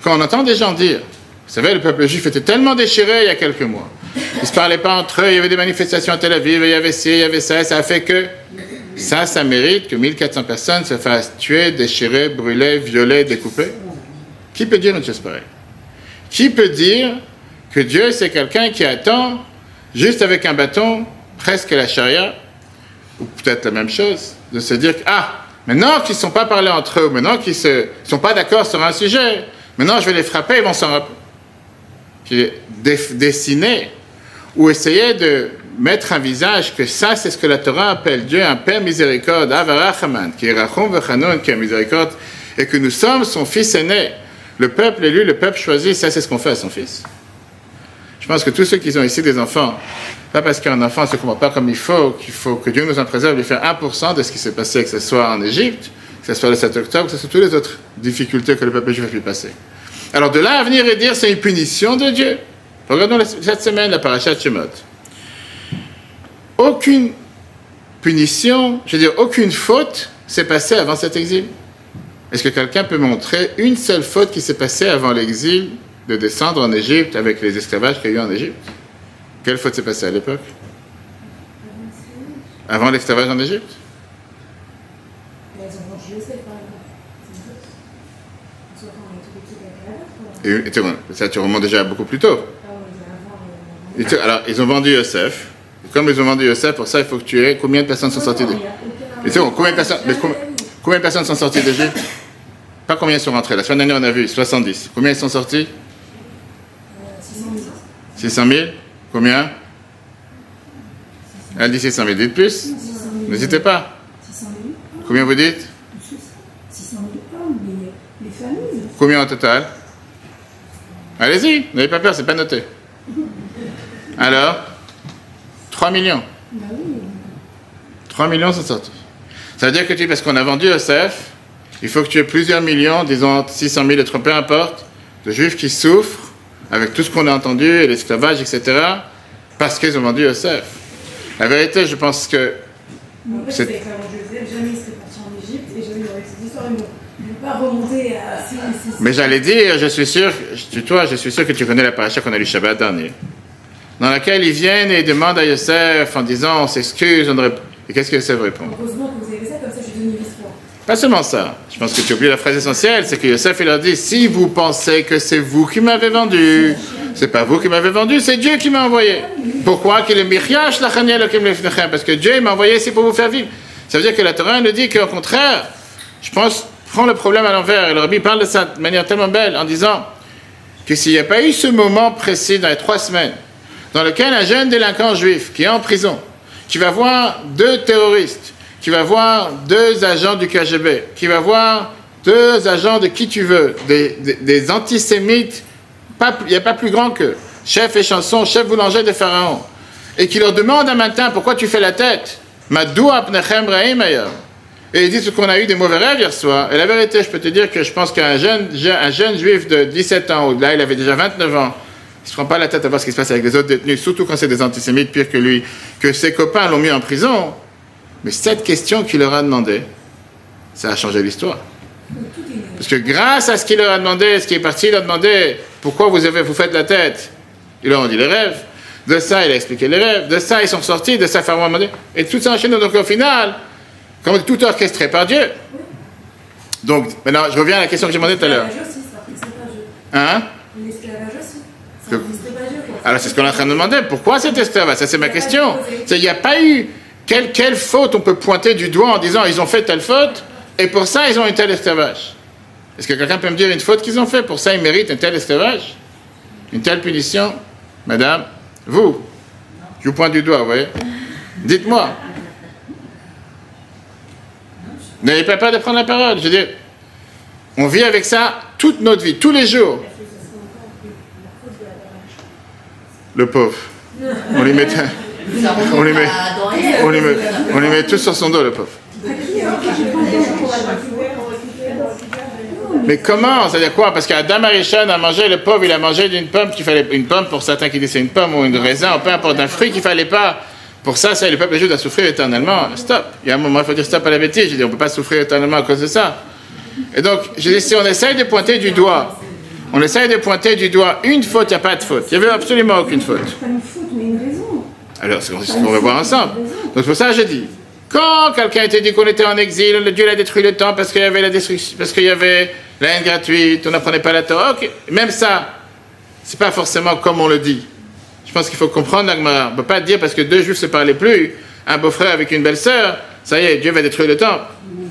Speaker 1: Quand on entend des gens dire, vous savez, le peuple juif était tellement déchiré il y a quelques mois. Ils ne se parlaient pas entre eux, il y avait des manifestations à Tel Aviv, il y avait ci, il y avait ça, et ça a fait que ça mérite que 1400 personnes se fassent tuer, déchirer, brûler, violer, découper. Qui peut dire une chose pareille? Qui peut dire que Dieu, c'est quelqu'un qui attend, juste avec un bâton, presque la charia, ou peut-être la même chose, de se dire que, maintenant qu'ils ne sont pas parlés entre eux, maintenant qu'ils ne sont pas d'accord sur un sujet, maintenant je vais les frapper, ils vont s'en rappeler. Qui dessiner ou essayer de mettre un visage que ça, c'est ce que la Torah appelle Dieu, un Père miséricorde, Avarachaman, qui est Rachum Vechanoun, qui est miséricorde, et que nous sommes son fils aîné. Le peuple élu, le peuple choisi, ça c'est ce qu'on fait à son fils. Je pense que tous ceux qui ont ici des enfants, pas parce qu'un enfant ne se comporte pas comme il faut que Dieu nous en préserve, lui faire 1% de ce qui s'est passé, que ce soit en Égypte, que ce soit le 7 octobre, que ce soit toutes les autres difficultés que le peuple juif a pu passer. Alors de là à venir et dire c'est une punition de Dieu. Regardons cette semaine la parashat Shemot. Aucune punition, je veux dire aucune faute s'est passée avant cet exil. Est-ce que quelqu'un peut montrer une seule faute qui s'est passée avant l'exil de descendre en Égypte avec les esclavages qu'il y a eu en Égypte? Quelle faute s'est passée à l'époque? Avant l'esclavage en Égypte? Et ça, tu remontes déjà beaucoup plus tôt. Alors, ils ont vendu Yosef. Et comme ils ont vendu Yosef, pour ça, il faut que tu aies... Combien de personnes sont sorties d'Égypte? Combien de personnes sont sorties d'Égypte? Pas combien sont rentrées. La semaine dernière, on a vu 70. Combien ils sont sortis? 600 000. Combien? Elle dit 600 000. Dites plus. N'hésitez pas. Combien vous dites?
Speaker 2: 600 000 hommes, les familles.
Speaker 1: Combien au total? Allez-y, n'avez pas peur, c'est pas noté. Alors, 3 millions. 3 millions sont sortis. Ça veut dire que parce qu'on a vendu Yosef, il faut que tu aies plusieurs millions, disons 600 000, peu importe, de juifs qui souffrent avec tout ce qu'on a entendu, et l'esclavage, etc., parce qu'ils ont vendu Yosef. La vérité, je pense que...
Speaker 2: En fait, avec Joseph, jamais il serait parti en Égypte, et jamais il aurait cette histoire, ils ne vont pas remonter à...
Speaker 1: Mais j'allais dire, je suis sûr que tu connais la paracha qu'on a lu Shabbat dernier, dans laquelle ils viennent et ils demandent à Yosef en disant, on s'excuse, et qu'est-ce que Yosef répond?
Speaker 2: Heureusement que vous avez fait ça, comme ça je suis devenu l'espoir.
Speaker 1: Pas seulement ça. Je pense que tu oublies la phrase essentielle, c'est que Yosef, il leur dit, si vous pensez que c'est vous qui m'avez vendu, c'est pas vous qui m'avez vendu, c'est Dieu qui m'a envoyé. Pourquoi? Parce que Dieu m'a envoyé ici pour vous faire vivre. Ça veut dire que la Torah nous dit qu'au contraire, je pense, prends le problème à l'envers. Et le Rabbi parle de ça de manière tellement belle en disant que s'il n'y a pas eu ce moment précis dans les 3 semaines, dans lequel un jeune délinquant juif qui est en prison, qui va voir 2 terroristes, qui va voir 2 agents du KGB, qui va voir 2 agents de qui tu veux, des antisémites, il n'y a pas plus grand que chef et chanson, chef boulanger de Pharaon, et qui leur demande un matin pourquoi tu fais la tête. Madoua pnechem raim ayom. Et ils disent qu'on a eu des mauvais rêves hier soir. Et la vérité, je peux te dire que je pense qu'un jeune juif de 17 ans, ou là il avait déjà 29 ans, il ne se prend pas la tête à voir ce qui se passe avec les autres détenus, surtout quand c'est des antisémites pires que lui, que ses copains l'ont mis en prison. Mais cette question qu'il leur a demandé, ça a changé l'histoire. Parce que grâce à ce qu'il leur a demandé, ce qui est parti, il leur a demandé pourquoi vous faites la tête. Ils leur ont dit les rêves. De ça, il a expliqué les rêves. De ça, ils sont sortis. De ça, Pharaon a demandé. Et tout ça enchaîné. Donc au final, comme tout orchestré par Dieu. Donc maintenant, je reviens à la question que j'ai demandé tout à l'heure. Hein?
Speaker 2: L'esclavage aussi. Ça n'existait pas Dieu.
Speaker 1: Alors c'est ce qu'on est en train de demander. Pourquoi cet esclavage? Ça, c'est ma question. Il n'y a pas eu quelle faute on peut pointer du doigt en disant ils ont fait telle faute et pour ça ils ont un tel esclavage. Est-ce que quelqu'un peut me dire une faute qu'ils ont fait? Pour ça ils méritent un tel esclavage? Une telle punition? Madame, vous, je vous pointe du doigt, vous voyez? Dites-moi. N'ayez pas peur de prendre la parole. Je veux dire, on vit avec ça toute notre vie, tous les jours. Le pauvre. On lui met tous sur son dos, le pauvre. Mais comment? C'est-à-dire quoi? Parce qu'Adam Arishon a mangé, le pauvre, il a mangé d'une pomme qu'il fallait, une pomme pour certains qui disent c'est une pomme ou une raisin, ou peu importe, un fruit qu'il fallait pas. Pour ça, le peuple juif doit souffrir éternellement. Stop. Il y a un moment, il faut dire stop à la bêtise. Je dis, on ne peut pas souffrir éternellement à cause de ça. Et donc, je dis, si on essaye de pointer du doigt, une faute, il n'y a pas de faute. Il n'y avait absolument aucune faute.
Speaker 2: Pas une faute, mais une raison.
Speaker 1: Alors, c'est ce qu'on va voir ensemble. Donc, pour ça, je dis, quand quelqu'un était dit qu'on était en exil, Dieu l'a détruit le temps parce qu'il y avait la destruction, parce qu'il y avait la haine gratuite, on n'apprenait pas la Torah. Ok, même ça, c'est pas forcément comme on le dit. Je pense qu'il faut comprendre l'Agmara. On ne peut pas dire parce que deux juifs ne se parlaient plus, un beau-frère avec une belle-sœur, ça y est, Dieu va détruire le temple.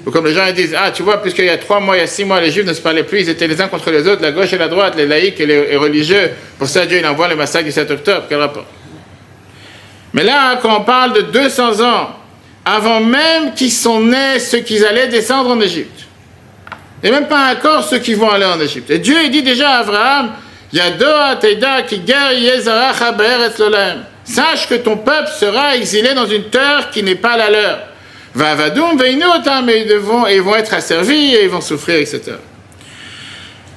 Speaker 1: Ou comme les gens ils disent, ah tu vois, puisqu'il y a 3 mois, il y a 6 mois, les juifs ne se parlaient plus, ils étaient les uns contre les autres, la gauche et la droite, les laïcs et les religieux. Pour ça, Dieu il envoie le massacre du 7 octobre. Quel rapport? Mais là, quand on parle de 200 ans, avant même qu'ils sont nés ceux qui allaient descendre en Égypte, et même pas encore ceux qui vont aller en Égypte. Et Dieu il dit déjà à Abraham, sache que ton peuple sera exilé dans une terre qui n'est pas la leur. Et ils vont être asservis et ils vont souffrir, etc.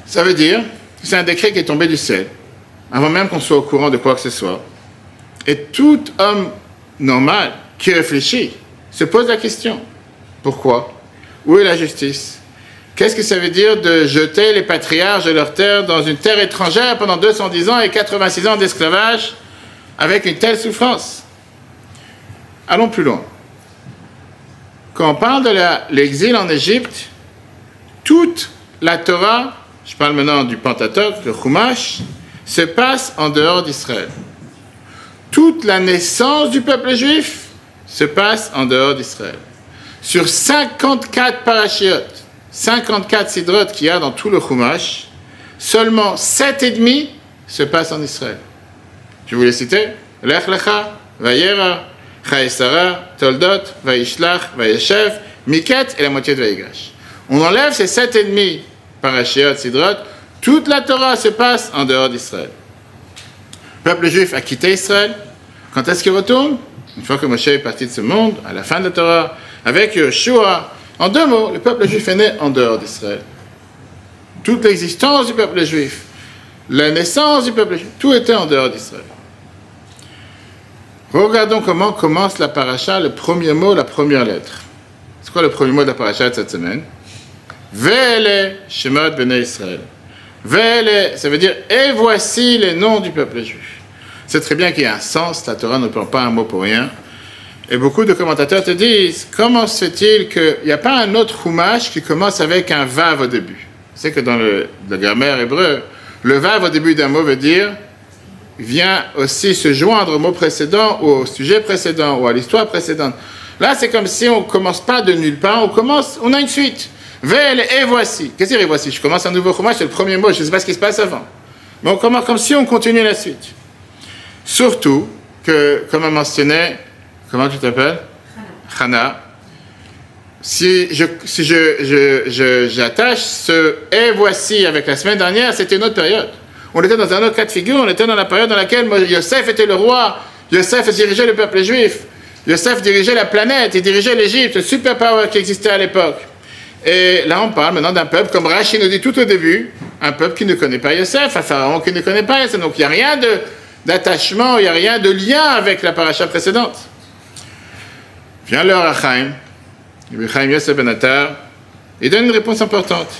Speaker 1: Ça veut dire que c'est un décret qui est tombé du ciel, avant même qu'on soit au courant de quoi que ce soit. Et tout homme normal qui réfléchit se pose la question. Pourquoi? Où est la justice? Qu'est-ce que ça veut dire de jeter les patriarches de leur terre dans une terre étrangère pendant 210 ans et 86 ans d'esclavage avec une telle souffrance? Allons plus loin. Quand on parle de l'exil en Égypte, toute la Torah, je parle maintenant du Pentateuque, le Chumash, se passe en dehors d'Israël. Toute la naissance du peuple juif se passe en dehors d'Israël. Sur 54 parachiotes, 54 sidrot qu'il y a dans tout le Chumash, seulement 7,5 se passent en Israël. Je vous les citer. Lech Lecha, Vayera, Chaesara, Toldot, Vaishlach, Vayeshev, Miket et la moitié de Vayigash. On enlève ces 7,5 parashiot, sidrot, toute la Torah se passe en dehors d'Israël. Le peuple juif a quitté Israël. Quand est-ce qu'il retourne? Une fois que Moshe est parti de ce monde, à la fin de la Torah, avec Yeshua. En 2 mots, le peuple juif est né en dehors d'Israël. Toute l'existence du peuple juif, la naissance du peuple juif, tout était en dehors d'Israël. Regardons comment commence la paracha, le premier mot, la première lettre. C'est quoi le premier mot de la paracha de cette semaine? Vele Shemot Bnei Israël. Vele, ça veut dire et voici les noms du peuple juif. C'est très bien qu'il y a un sens, la Torah ne prend pas un mot pour rien. Et beaucoup de commentateurs te disent, comment se fait-il qu'il n'y a pas un autre chumash qui commence avec un vav au début? C'est que dans la grammaire hébreu, le vav au début d'un mot veut dire, vient aussi se joindre au mot précédent, ou au sujet précédent, ou à l'histoire précédente. Là, c'est comme si on ne commence pas de nulle part, on a une suite. Vel et voici. Qu'est-ce que c'est et voici? Je commence un nouveau chumash, c'est le premier mot, je ne sais pas ce qui se passe avant. Mais on commence comme si on continuait la suite. Surtout que, comme on mentionnait, comment tu t'appelles? Hana. Si j'attache ce « et voici » avec la semaine dernière, c'était une autre période. On était dans un autre cas de figure, on était dans la période dans laquelle Yosef était le roi, Yosef dirigeait le peuple juif. Yosef dirigeait la planète, il dirigeait l'Égypte, le superpower qui existait à l'époque. Et là, on parle maintenant d'un peuple, comme Rashi nous dit tout au début, un peuple qui ne connaît pas Yosef, un pharaon qui ne connaît pas Yosef. Donc il n'y a rien d'attachement, il n'y a rien de lien avec la paracha précédente. Vient le Chaim, Chaim Yosef Ben Attar, il donne une réponse importante.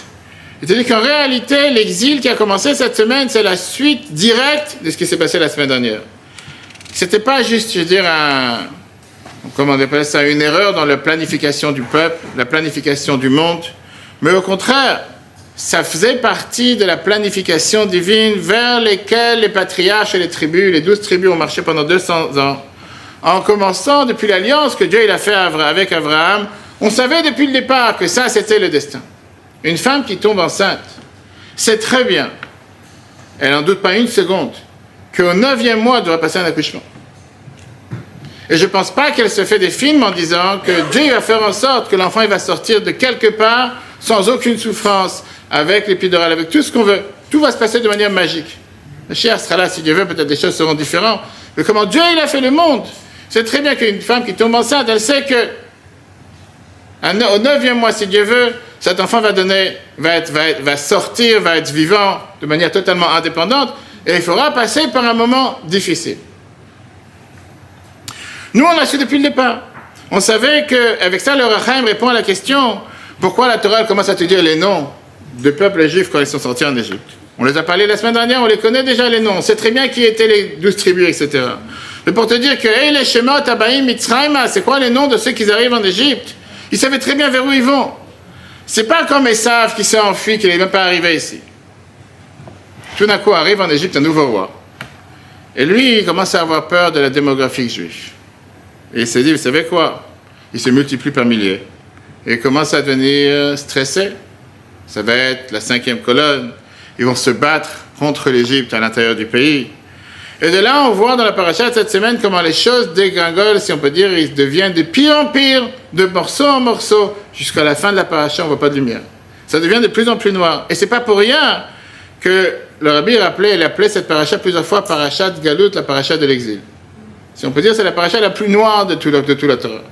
Speaker 1: Il te dit qu'en réalité, l'exil qui a commencé cette semaine, c'est la suite directe de ce qui s'est passé la semaine dernière. C'était pas juste, je veux dire, comment on appelle ça, une erreur dans la planification du peuple, la planification du monde, mais au contraire, ça faisait partie de la planification divine vers lesquelles les patriarches et les tribus, les 12 tribus ont marché pendant 200 ans. En commençant depuis l'alliance que Dieu il a fait avec Abraham, on savait depuis le départ que ça, c'était le destin. Une femme qui tombe enceinte sait très bien, elle n'en doute pas une seconde, qu'au 9e mois, elle devra passer un accouchement. Et je ne pense pas qu'elle se fait des films en disant que Dieu va faire en sorte que l'enfant il va sortir de quelque part sans aucune souffrance, avec l'épidural, avec tout ce qu'on veut. Tout va se passer de manière magique. Le Mashiach sera là, si Dieu veut, peut-être des choses seront différentes. Mais comment Dieu il a fait le monde, c'est très bien qu'une femme qui tombe enceinte, elle sait que au 9e mois, si Dieu veut, cet enfant va sortir, va être vivant de manière totalement indépendante, et il faudra passer par un moment difficile. Nous, on l'a su depuis le départ. On savait qu'avec ça, le Rachaim répond à la question pourquoi la Torah commence à te dire les noms des peuples juifs quand ils sont sortis en Égypte. On les a parlé la semaine dernière, on les connaît déjà les noms. On sait très bien qui étaient les 12 tribus, etc. Mais pour te dire que hey, les Shemot, Abaïm, Mitzrayim, c'est quoi les noms de ceux qui arrivent en Égypte? Ils savaient très bien vers où ils vont. C'est pas comme Esav qui s'est enfui, qui n'est même pas arrivé ici. Tout d'un coup arrive en Égypte un nouveau roi. Et lui, il commence à avoir peur de la démographie juive. Et il s'est dit, vous savez quoi? Il se multiplie par milliers. Et il commence à devenir stressé. Ça va être la 5e colonne. Ils vont se battre contre l'Égypte à l'intérieur du pays. Et de là, on voit dans la paracha de cette semaine comment les choses dégringolent, si on peut dire, ils deviennent de pire en pire, de morceau en morceau, jusqu'à la fin de la paracha, on ne voit pas de lumière. Ça devient de plus en plus noir. Et c'est pas pour rien que le Rabbi il appelait cette paracha plusieurs fois paracha de Galout, la paracha de l'exil. Si on peut dire, c'est la paracha la plus noire de tout la Torah.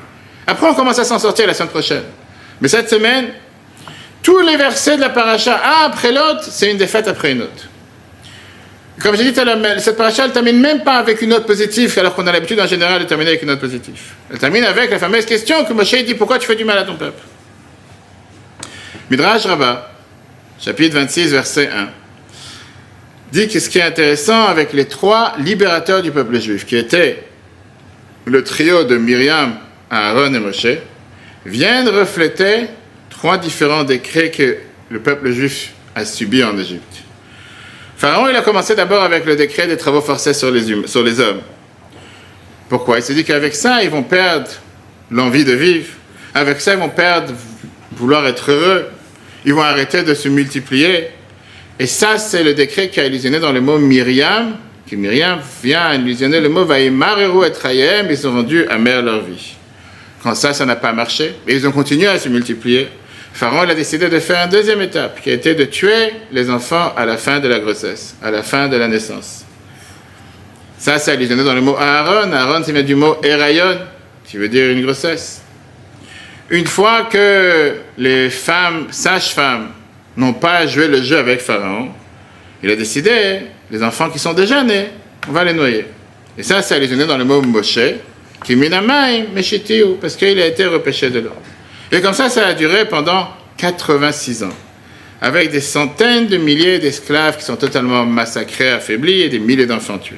Speaker 1: Après, on commence à s'en sortir la semaine prochaine. Mais cette semaine, tous les versets de la paracha, un après l'autre, c'est une défaite après une autre. Comme j'ai dit, cette paracha, elle ne termine même pas avec une note positive, alors qu'on a l'habitude en général de terminer avec une note positive. Elle termine avec la fameuse question que Moshe dit, pourquoi tu fais du mal à ton peuple? Midrash Rabbah, chapitre 26, verset 1, dit que ce qui est intéressant avec les 3 libérateurs du peuple juif, qui étaient le trio de Myriam, Aaron et Moshe, viennent refléter 3 différents décrets que le peuple juif a subis en Égypte. Pharaon, il a commencé d'abord avec le décret des travaux forcés sur les hommes. Pourquoi? Il s'est dit qu'avec ça, ils vont perdre l'envie de vivre. Avec ça, ils vont perdre vouloir être heureux. Ils vont arrêter de se multiplier. Et ça, c'est le décret qui a illusionné dans le mot Myriam, que Myriam vient illusionner le mot Vaïmareru et Trayem, ils ont rendu amère leur vie. Quand ça n'a pas marché, et ils ont continué à se multiplier, Pharaon il a décidé de faire une deuxième étape, qui a été de tuer les enfants à la fin de la grossesse, à la fin de la naissance. Ça, c'est illusionné dans le mot Aaron. Aaron, ça vient du mot Erayon, qui veut dire une grossesse. Une fois que les femmes, sages-femmes, n'ont pas joué le jeu avec Pharaon, il a décidé, les enfants qui sont déjà nés, on va les noyer. Et ça, c'est illusionné dans le mot Moshe, qui minamaim meshitiu, parce qu'il a été repêché de l'eau. Et comme ça a duré pendant 86 ans, avec des centaines de milliers d'esclaves qui sont totalement massacrés, affaiblis, et des milliers d'enfants tués.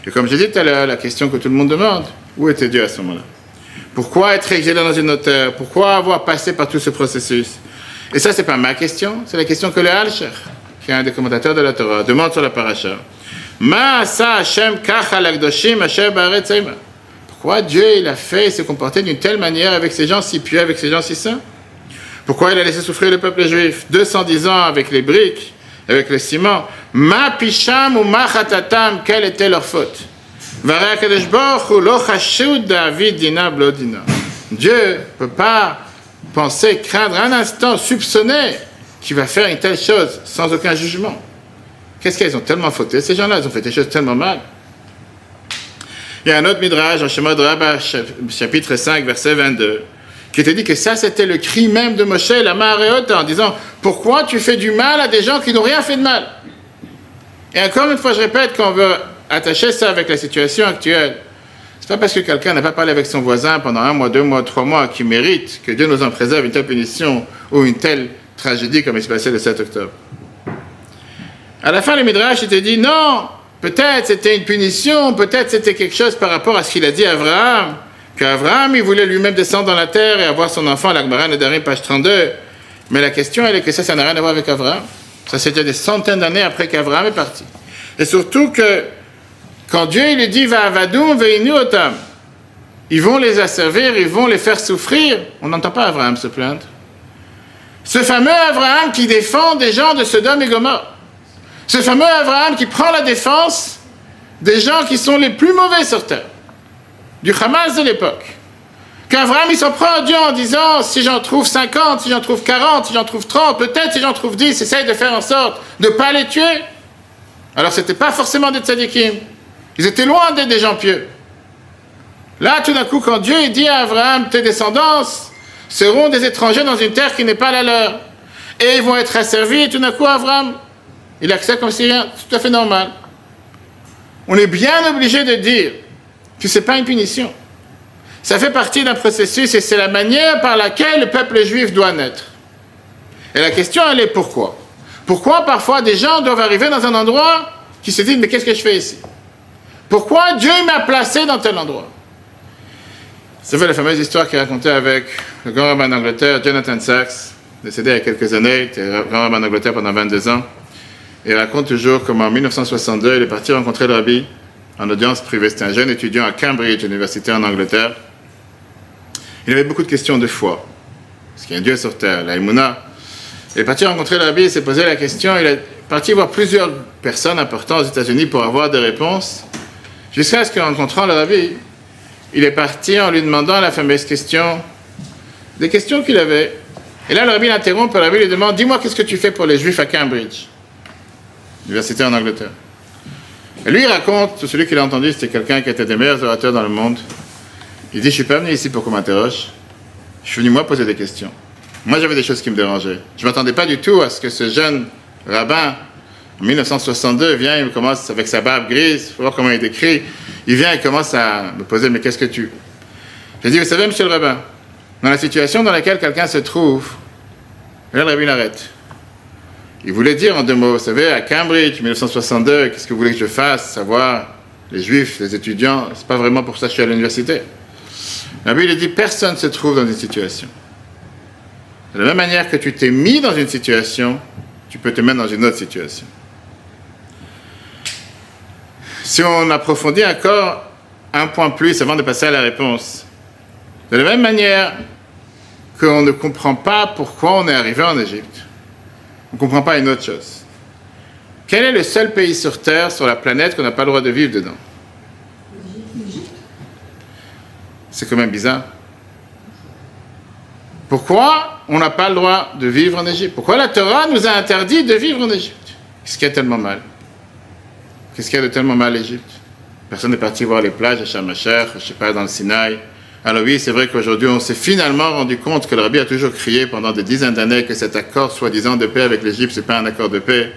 Speaker 1: Et comme j'ai dit tout à l'heure, la question que tout le monde demande, où était Dieu à ce moment-là? Pourquoi être exilé dans une autre terre? Pourquoi avoir passé par tout ce processus? Et ça, c'est pas ma question, c'est la question que le Alcher, qui est un des commentateurs de la Torah, demande sur la paracha. Ma asa Hashem kacha lagdoshim asher ba'aretz seima. Pourquoi Dieu il a fait se comporter d'une telle manière avec ces gens si pieux, avec ces gens si saints? Pourquoi il a laissé souffrir le peuple juif 210 ans avec les briques, avec le ciment? Ma pisham ou ma chatatam, quelle était leur faute? Dieu ne peut pas penser, craindre un instant, soupçonner qu'il va faire une telle chose sans aucun jugement. Qu'est-ce qu'ils ont tellement fauté? Ces gens-là, ils ont fait des choses tellement mal. Il y a un autre midrash, en Shemot Rabbah, chapitre 5, verset 22, qui te dit que ça, c'était le cri même de Moshe, la Mahareota, en disant « Pourquoi tu fais du mal à des gens qui n'ont rien fait de mal ?» Et encore une fois, je répète, qu'on veut attacher ça avec la situation actuelle, c'est pas parce que quelqu'un n'a pas parlé avec son voisin pendant 1 mois, 2 mois, 3 mois, qu'il mérite que Dieu nous en préserve une telle punition ou une telle tragédie comme il s'est passé le 7 octobre. À la fin, le Midrash, il te dit non, peut-être c'était une punition, peut-être c'était quelque chose par rapport à ce qu'il a dit à Abraham, qu'Abraham, il voulait lui-même descendre dans la terre et avoir son enfant, l'Agmara Nedarim, page 32. Mais la question, elle est que ça n'a rien à voir avec Abraham. Ça, c'était des centaines d'années après qu'Abraham est parti. Et surtout que quand Dieu il lui dit « Va'avadoum ve'inu otam », ils vont les asservir, ils vont les faire souffrir, on n'entend pas Abraham se plaindre. Ce fameux Abraham qui défend des gens de Sodome et Gomorrhe. Ce fameux Abraham qui prend la défense des gens qui sont les plus mauvais sur terre, du Hamas de l'époque. Qu'Abraham il s'en prend à Dieu en disant « Si j'en trouve 50, si j'en trouve 40, si j'en trouve 30, peut-être si j'en trouve 10, essaye de faire en sorte de ne pas les tuer. » Alors ce n'était pas forcément des tzadikim. Ils étaient loin d'être des gens pieux. Là, tout d'un coup, quand Dieu dit à Abraham, tes descendants seront des étrangers dans une terre qui n'est pas la leur. Et ils vont être asservis, et tout d'un coup, Abraham, il accepte comme si rien, tout à fait normal. On est bien obligé de dire que ce n'est pas une punition. Ça fait partie d'un processus et c'est la manière par laquelle le peuple juif doit naître. Et la question, elle est pourquoi? Pourquoi parfois des gens doivent arriver dans un endroit qui se disent, mais qu'est-ce que je fais ici? Pourquoi Dieu m'a placé dans tel endroit? C'est la fameuse histoire qu'il racontait avec le grand rabbin d'Angleterre, Jonathan Sachs, décédé il y a quelques années, il était grand rabbin d'Angleterre pendant 22 ans. Et il raconte toujours comment en 1962, il est parti rencontrer le rabbi en audience privée. C'était un jeune étudiant à Cambridge, université en Angleterre. Il avait beaucoup de questions de foi. Est-ce qu'il y a un Dieu sur terre, la Emouna? Il est parti rencontrer le rabbi, il s'est posé la question, il est parti voir plusieurs personnes importantes aux États-Unis pour avoir des réponses. Jusqu'à ce qu'en rencontrant le rabbi, il est parti en lui demandant la fameuse question, des questions qu'il avait. Et là, le rabbi l'interrompt, le rabbi lui demande, dis-moi qu'est-ce que tu fais pour les Juifs à Cambridge, université en Angleterre. Et lui, il raconte, tout celui qui l'a entendu, c'était quelqu'un qui était des meilleurs orateurs dans le monde. Il dit, je ne suis pas venu ici pour qu'on m'interroge, je suis venu moi poser des questions. Moi, j'avais des choses qui me dérangeaient. Je ne m'attendais pas du tout à ce que ce jeune rabbin, en 1962, vient, il commence avec sa barbe grise, il faut voir comment il décrit. Il vient et commence à me poser, mais qu'est-ce que tu... J'ai dit, vous savez, monsieur le rabbin, dans la situation dans laquelle quelqu'un se trouve, et là, le rabbin l'arrête. Il voulait dire en 2 mots, vous savez, à Cambridge, 1962, qu'est-ce que vous voulez que je fasse? Savoir, les juifs, les étudiants, c'est pas vraiment pour ça que je suis à l'université. Le rabbin, il dit, personne ne se trouve dans une situation. De la même manière que tu t'es mis dans une situation, tu peux te mettre dans une autre situation. Si on approfondit encore un point plus avant de passer à la réponse, de la même manière qu'on ne comprend pas pourquoi on est arrivé en Égypte, on ne comprend pas une autre chose. Quel est le seul pays sur Terre, sur la planète, qu'on n'a pas le droit de vivre dedans?
Speaker 2: L'Égypte.
Speaker 1: C'est quand même bizarre. Pourquoi on n'a pas le droit de vivre en Égypte? Pourquoi la Torah nous a interdit de vivre en Égypte? Qu'est-ce qu'il y a tellement mal? Qu'est-ce qu'il y a de tellement mal à l'Égypte? Personne n'est parti voir les plages à Sharm el-Sheikh, je ne sais pas, dans le Sinaï. Alors oui, c'est vrai qu'aujourd'hui, on s'est finalement rendu compte que le rabbi a toujours crié pendant des dizaines d'années que cet accord soi-disant de paix avec l'Égypte, ce n'est pas un accord de paix.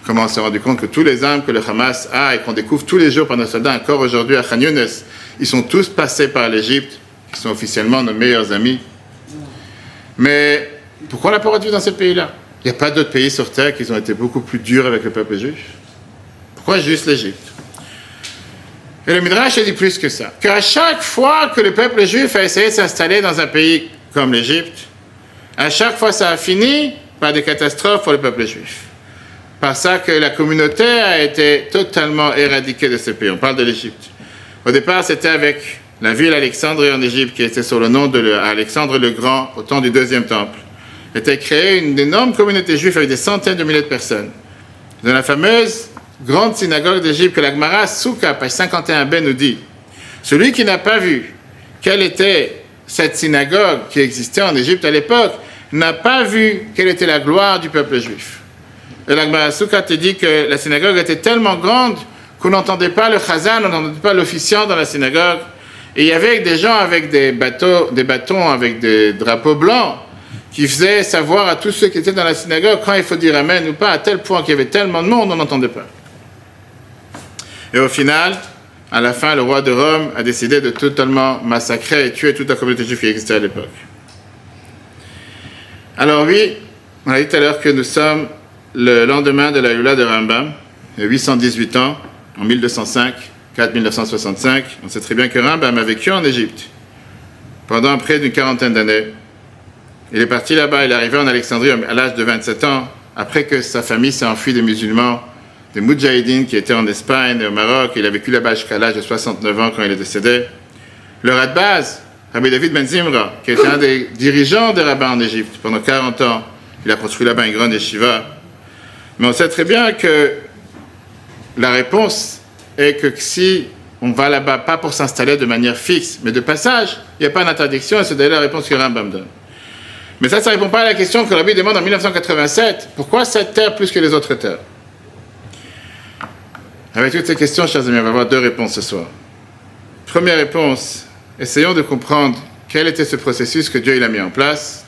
Speaker 1: Comment on s'est rendu compte que tous les armes que le Hamas a et qu'on découvre tous les jours par nos soldats, encore aujourd'hui à Khan Younes, ils sont tous passés par l'Égypte, qui sont officiellement nos meilleurs amis. Mais pourquoi on n'a pas le droit de vivre dans ce pays-là? Il n'y a pas d'autres pays sur Terre qui ont été beaucoup plus durs avec le peuple juif. Pourquoi juste l'Égypte? Et le Midrash dit plus que ça. Qu'à chaque fois que le peuple juif a essayé de s'installer dans un pays comme l'Égypte, à chaque fois ça a fini par des catastrophes pour le peuple juif. Par ça que la communauté a été totalement éradiquée de ce pays. On parle de l'Égypte. Au départ, c'était avec la ville Alexandrie en Égypte, qui était sur le nom d'Alexandre le Grand, au temps du 2e temple. Était créée une énorme communauté juive avec des centaines de milliers de personnes. Dans la fameuse grande synagogue d'Égypte que la Gemara Souka, page 51b, nous dit, celui qui n'a pas vu quelle était cette synagogue qui existait en Égypte à l'époque, n'a pas vu quelle était la gloire du peuple juif. Et la Gemara Souka te dit que la synagogue était tellement grande qu'on n'entendait pas le chazan, on n'entendait pas l'officiant dans la synagogue. Et il y avait des gens avec des bâtons avec des drapeaux blancs qui faisaient savoir à tous ceux qui étaient dans la synagogue quand il faut dire amen ou pas, à tel point qu'il y avait tellement de monde, on n'entendait pas. Et au final, à la fin, le roi de Rome a décidé de totalement massacrer et tuer toute la communauté juive qui existait à l'époque. Alors oui, on a dit tout à l'heure que nous sommes le lendemain de la Hula de Rambam, il y a 818 ans, en 1205, 1965. On sait très bien que Rambam a vécu en Égypte pendant près d'une quarantaine d'années. Il est parti là-bas, il est arrivé en Alexandrie à l'âge de 27 ans, après que sa famille s'est enfuie des musulmans, des Moudjahidines qui étaient en Espagne et au Maroc. Il a vécu là-bas jusqu'à l'âge de 69 ans quand il est décédé. Le Radbaz, Rabbi David Ben Zimra, qui était un des dirigeants des rabbins en Égypte pendant 40 ans, il a construit là-bas une grande yeshiva. Mais on sait très bien que la réponse est que si on va là-bas, pas pour s'installer de manière fixe, mais de passage, il n'y a pas d'interdiction, et c'est d'ailleurs la réponse que Rambam donne. Mais ça ne répond pas à la question que Rabbi demande en 1987, pourquoi cette terre plus que les autres terres? Avec toutes ces questions, chers amis, on va avoir deux réponses ce soir. Première réponse, essayons de comprendre quel était ce processus que Dieu il a mis en place.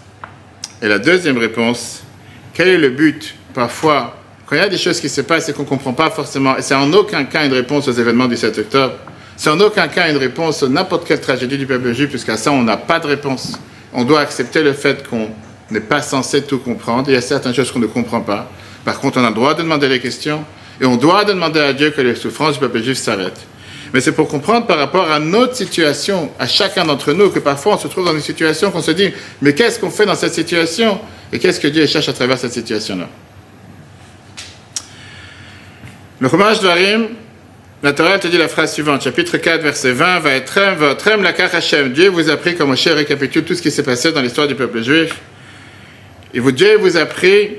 Speaker 1: Et la deuxième réponse, quel est le but, parfois, quand il y a des choses qui se passent et qu'on ne comprend pas forcément, et c'est en aucun cas une réponse aux événements du 7 octobre, c'est en aucun cas une réponse à n'importe quelle tragédie du peuple juif, puisqu'à ça, on n'a pas de réponse. On doit accepter le fait qu'on n'est pas censé tout comprendre. Il y a certaines choses qu'on ne comprend pas. Par contre, on a le droit de demander les questions, et on doit demander à Dieu que les souffrances du peuple juif s'arrêtent. Mais c'est pour comprendre par rapport à notre situation, à chacun d'entre nous, que parfois on se trouve dans une situation qu'on se dit, mais qu'est-ce qu'on fait dans cette situation? Et qu'est-ce que Dieu cherche à travers cette situation-là? Le Chumash Dvarim, la Torah te dit la phrase suivante, chapitre 4, verset 20, Va'atrem lakach Hashem. Dieu vous a pris, comme Moshe récapitule tout ce qui s'est passé dans l'histoire du peuple juif. Et Dieu vous a pris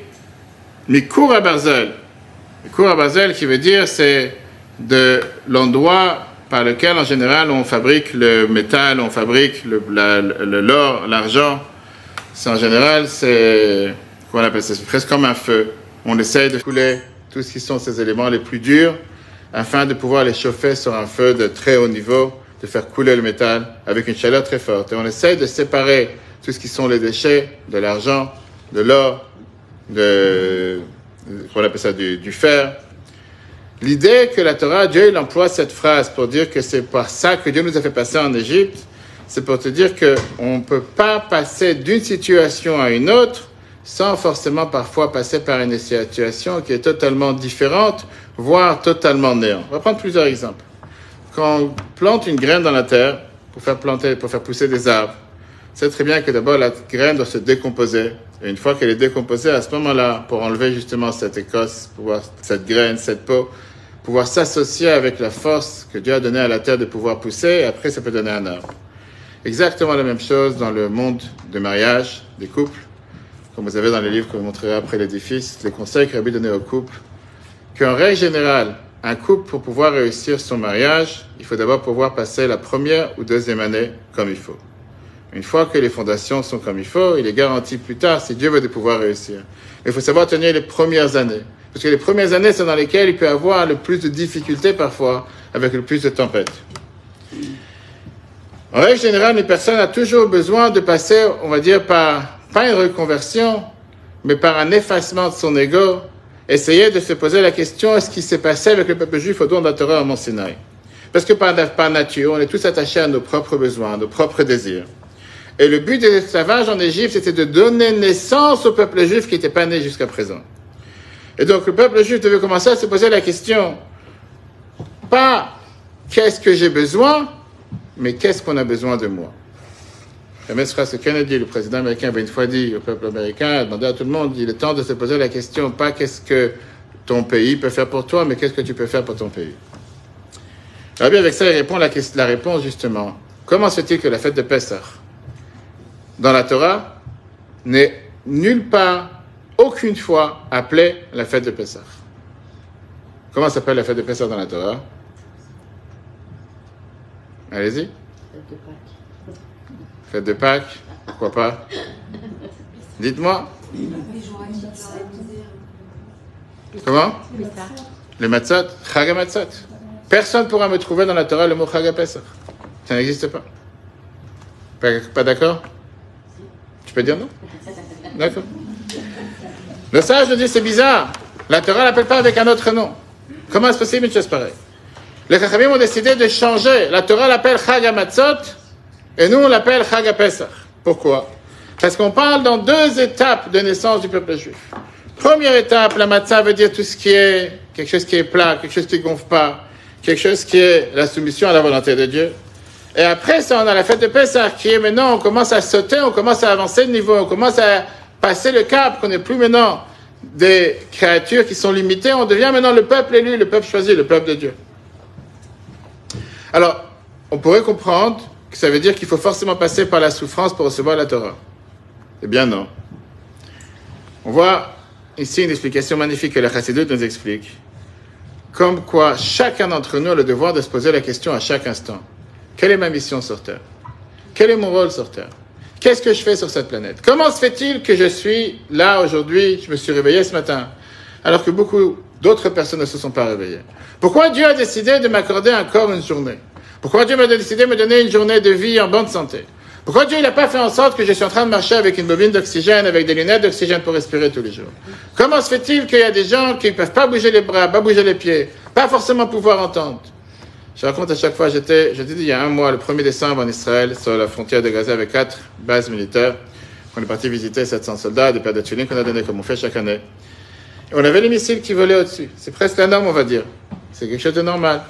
Speaker 1: Mikur HaBarzel. Mikur HaBarzel qui veut dire c'est de l'endroit par lequel en général on fabrique le métal, on fabrique l'or, l'argent. C'est en général, c'est, comment on appelle ça, c'est presque comme un feu. On essaye de couler tout ce qui sont ces éléments les plus durs, afin de pouvoir les chauffer sur un feu de très haut niveau, de faire couler le métal avec une chaleur très forte. Et on essaie de séparer tout ce qui sont les déchets, de l'argent, de l'or, on appelle ça du fer. L'idée que la Torah, Dieu, il emploie cette phrase pour dire que c'est par ça que Dieu nous a fait passer en Égypte, c'est pour te dire qu'on ne peut pas passer d'une situation à une autre sans forcément parfois passer par une situation qui est totalement différente, voire totalement néant. On va prendre plusieurs exemples. Quand on plante une graine dans la terre pour faire pousser des arbres, c'est très bien que d'abord la graine doit se décomposer. Et une fois qu'elle est décomposée, à ce moment-là, pour enlever justement cette écorce, cette graine, cette peau, pouvoir s'associer avec la force que Dieu a donnée à la terre de pouvoir pousser, et après ça peut donner un arbre. Exactement la même chose dans le monde du mariage, des couples. Comme vous avez dans les livres que je vous montrerai après l'édifice, les conseils que Rabbi donnait aux couples, qu'en règle générale, un couple, pour pouvoir réussir son mariage, il faut d'abord pouvoir passer la première ou deuxième année comme il faut. Une fois que les fondations sont comme il faut, il est garanti plus tard, si Dieu veut, de pouvoir réussir. Il faut savoir tenir les premières années. Parce que les premières années, c'est dans lesquelles il peut y avoir le plus de difficultés parfois, avec le plus de tempêtes. En règle générale, une personne a toujours besoin de passer, on va dire, par pas une reconversion, mais par un effacement de son ego, essayer de se poser la question, est-ce qu'il s'est passé avec le peuple juif au don de la Torah à Mont Sinaï? Parce que par nature, on est tous attachés à nos propres besoins, à nos propres désirs. Et le but de l'esclavage en Égypte, c'était de donner naissance au peuple juif qui n'était pas né jusqu'à présent. Et donc le peuple juif devait commencer à se poser la question, pas qu'est-ce que j'ai besoin, mais qu'est-ce qu'on a besoin de moi? James Ross Kennedy, le président américain, avait une fois dit au peuple américain, a demandé à tout le monde, il est temps de se poser la question, pas qu'est-ce que ton pays peut faire pour toi, mais qu'est-ce que tu peux faire pour ton pays. Rabbi, avec ça, il répond la réponse justement. Comment se fait-il que la fête de Pessah, dans la Torah, n'est nulle part, aucune fois, appelée la fête de Pessah? Comment s'appelle la fête de Pessah dans la Torah? Allez-y. Fête de Pâques, pourquoi pas? Dites-moi. Comment? Les matzot, Chag HaMatzot. Personne ne pourra me trouver dans la Torah le mot Chag HaPesach. Ça n'existe pas. Pas d'accord? Tu peux dire non? D'accord. Le sage nous dit c'est bizarre. La Torah ne l'appelle pas avec un autre nom. Comment est-ce possible une chose pareille? Les Chachamim ont décidé de changer. La Torah l'appelle Chag HaMatzot et nous on l'appelle Chag HaPesach. Pourquoi? Parce qu'on parle dans deux étapes de naissance du peuple juif. Première étape, la matzah veut dire tout ce qui est quelque chose qui est plat, quelque chose qui ne gonfle pas, quelque chose qui est la soumission à la volonté de Dieu. Et après ça, on a la fête de Pessah qui est maintenant, on commence à sauter, on commence à avancer de niveau, on commence à passer le cap, qu'on n'est plus maintenant des créatures qui sont limitées, on devient maintenant le peuple élu, le peuple choisi, le peuple de Dieu. Alors, on pourrait comprendre que ça veut dire qu'il faut forcément passer par la souffrance pour recevoir la Torah. Eh bien non. On voit ici une explication magnifique que la Chassidut nous explique. Comme quoi, chacun d'entre nous a le devoir de se poser la question à chaque instant. Quelle est ma mission sur Terre? Quel est mon rôle sur Terre? Qu'est-ce que je fais sur cette planète? Comment se fait-il que je suis là aujourd'hui, je me suis réveillé ce matin, alors que beaucoup d'autres personnes ne se sont pas réveillées? Pourquoi Dieu a décidé de m'accorder encore une journée? Pourquoi Dieu m'a décidé de me donner une journée de vie en bonne santé? Pourquoi Dieu n'a pas fait en sorte que je suis en train de marcher avec une bobine d'oxygène, avec des lunettes d'oxygène pour respirer tous les jours? Comment se fait-il qu'il y a des gens qui ne peuvent pas bouger les bras, pas bouger les pieds, pas forcément pouvoir entendre? Je raconte à chaque fois, j'étais il y a un mois, le 1er décembre en Israël, sur la frontière de Gaza avec 4 bases militaires. On est parti visiter 700 soldats, des paires de tefilines qu'on a donné comme on fait chaque année. Et on avait les missiles qui volaient au-dessus. C'est presque la norme, on va dire. C'est quelque chose de normal.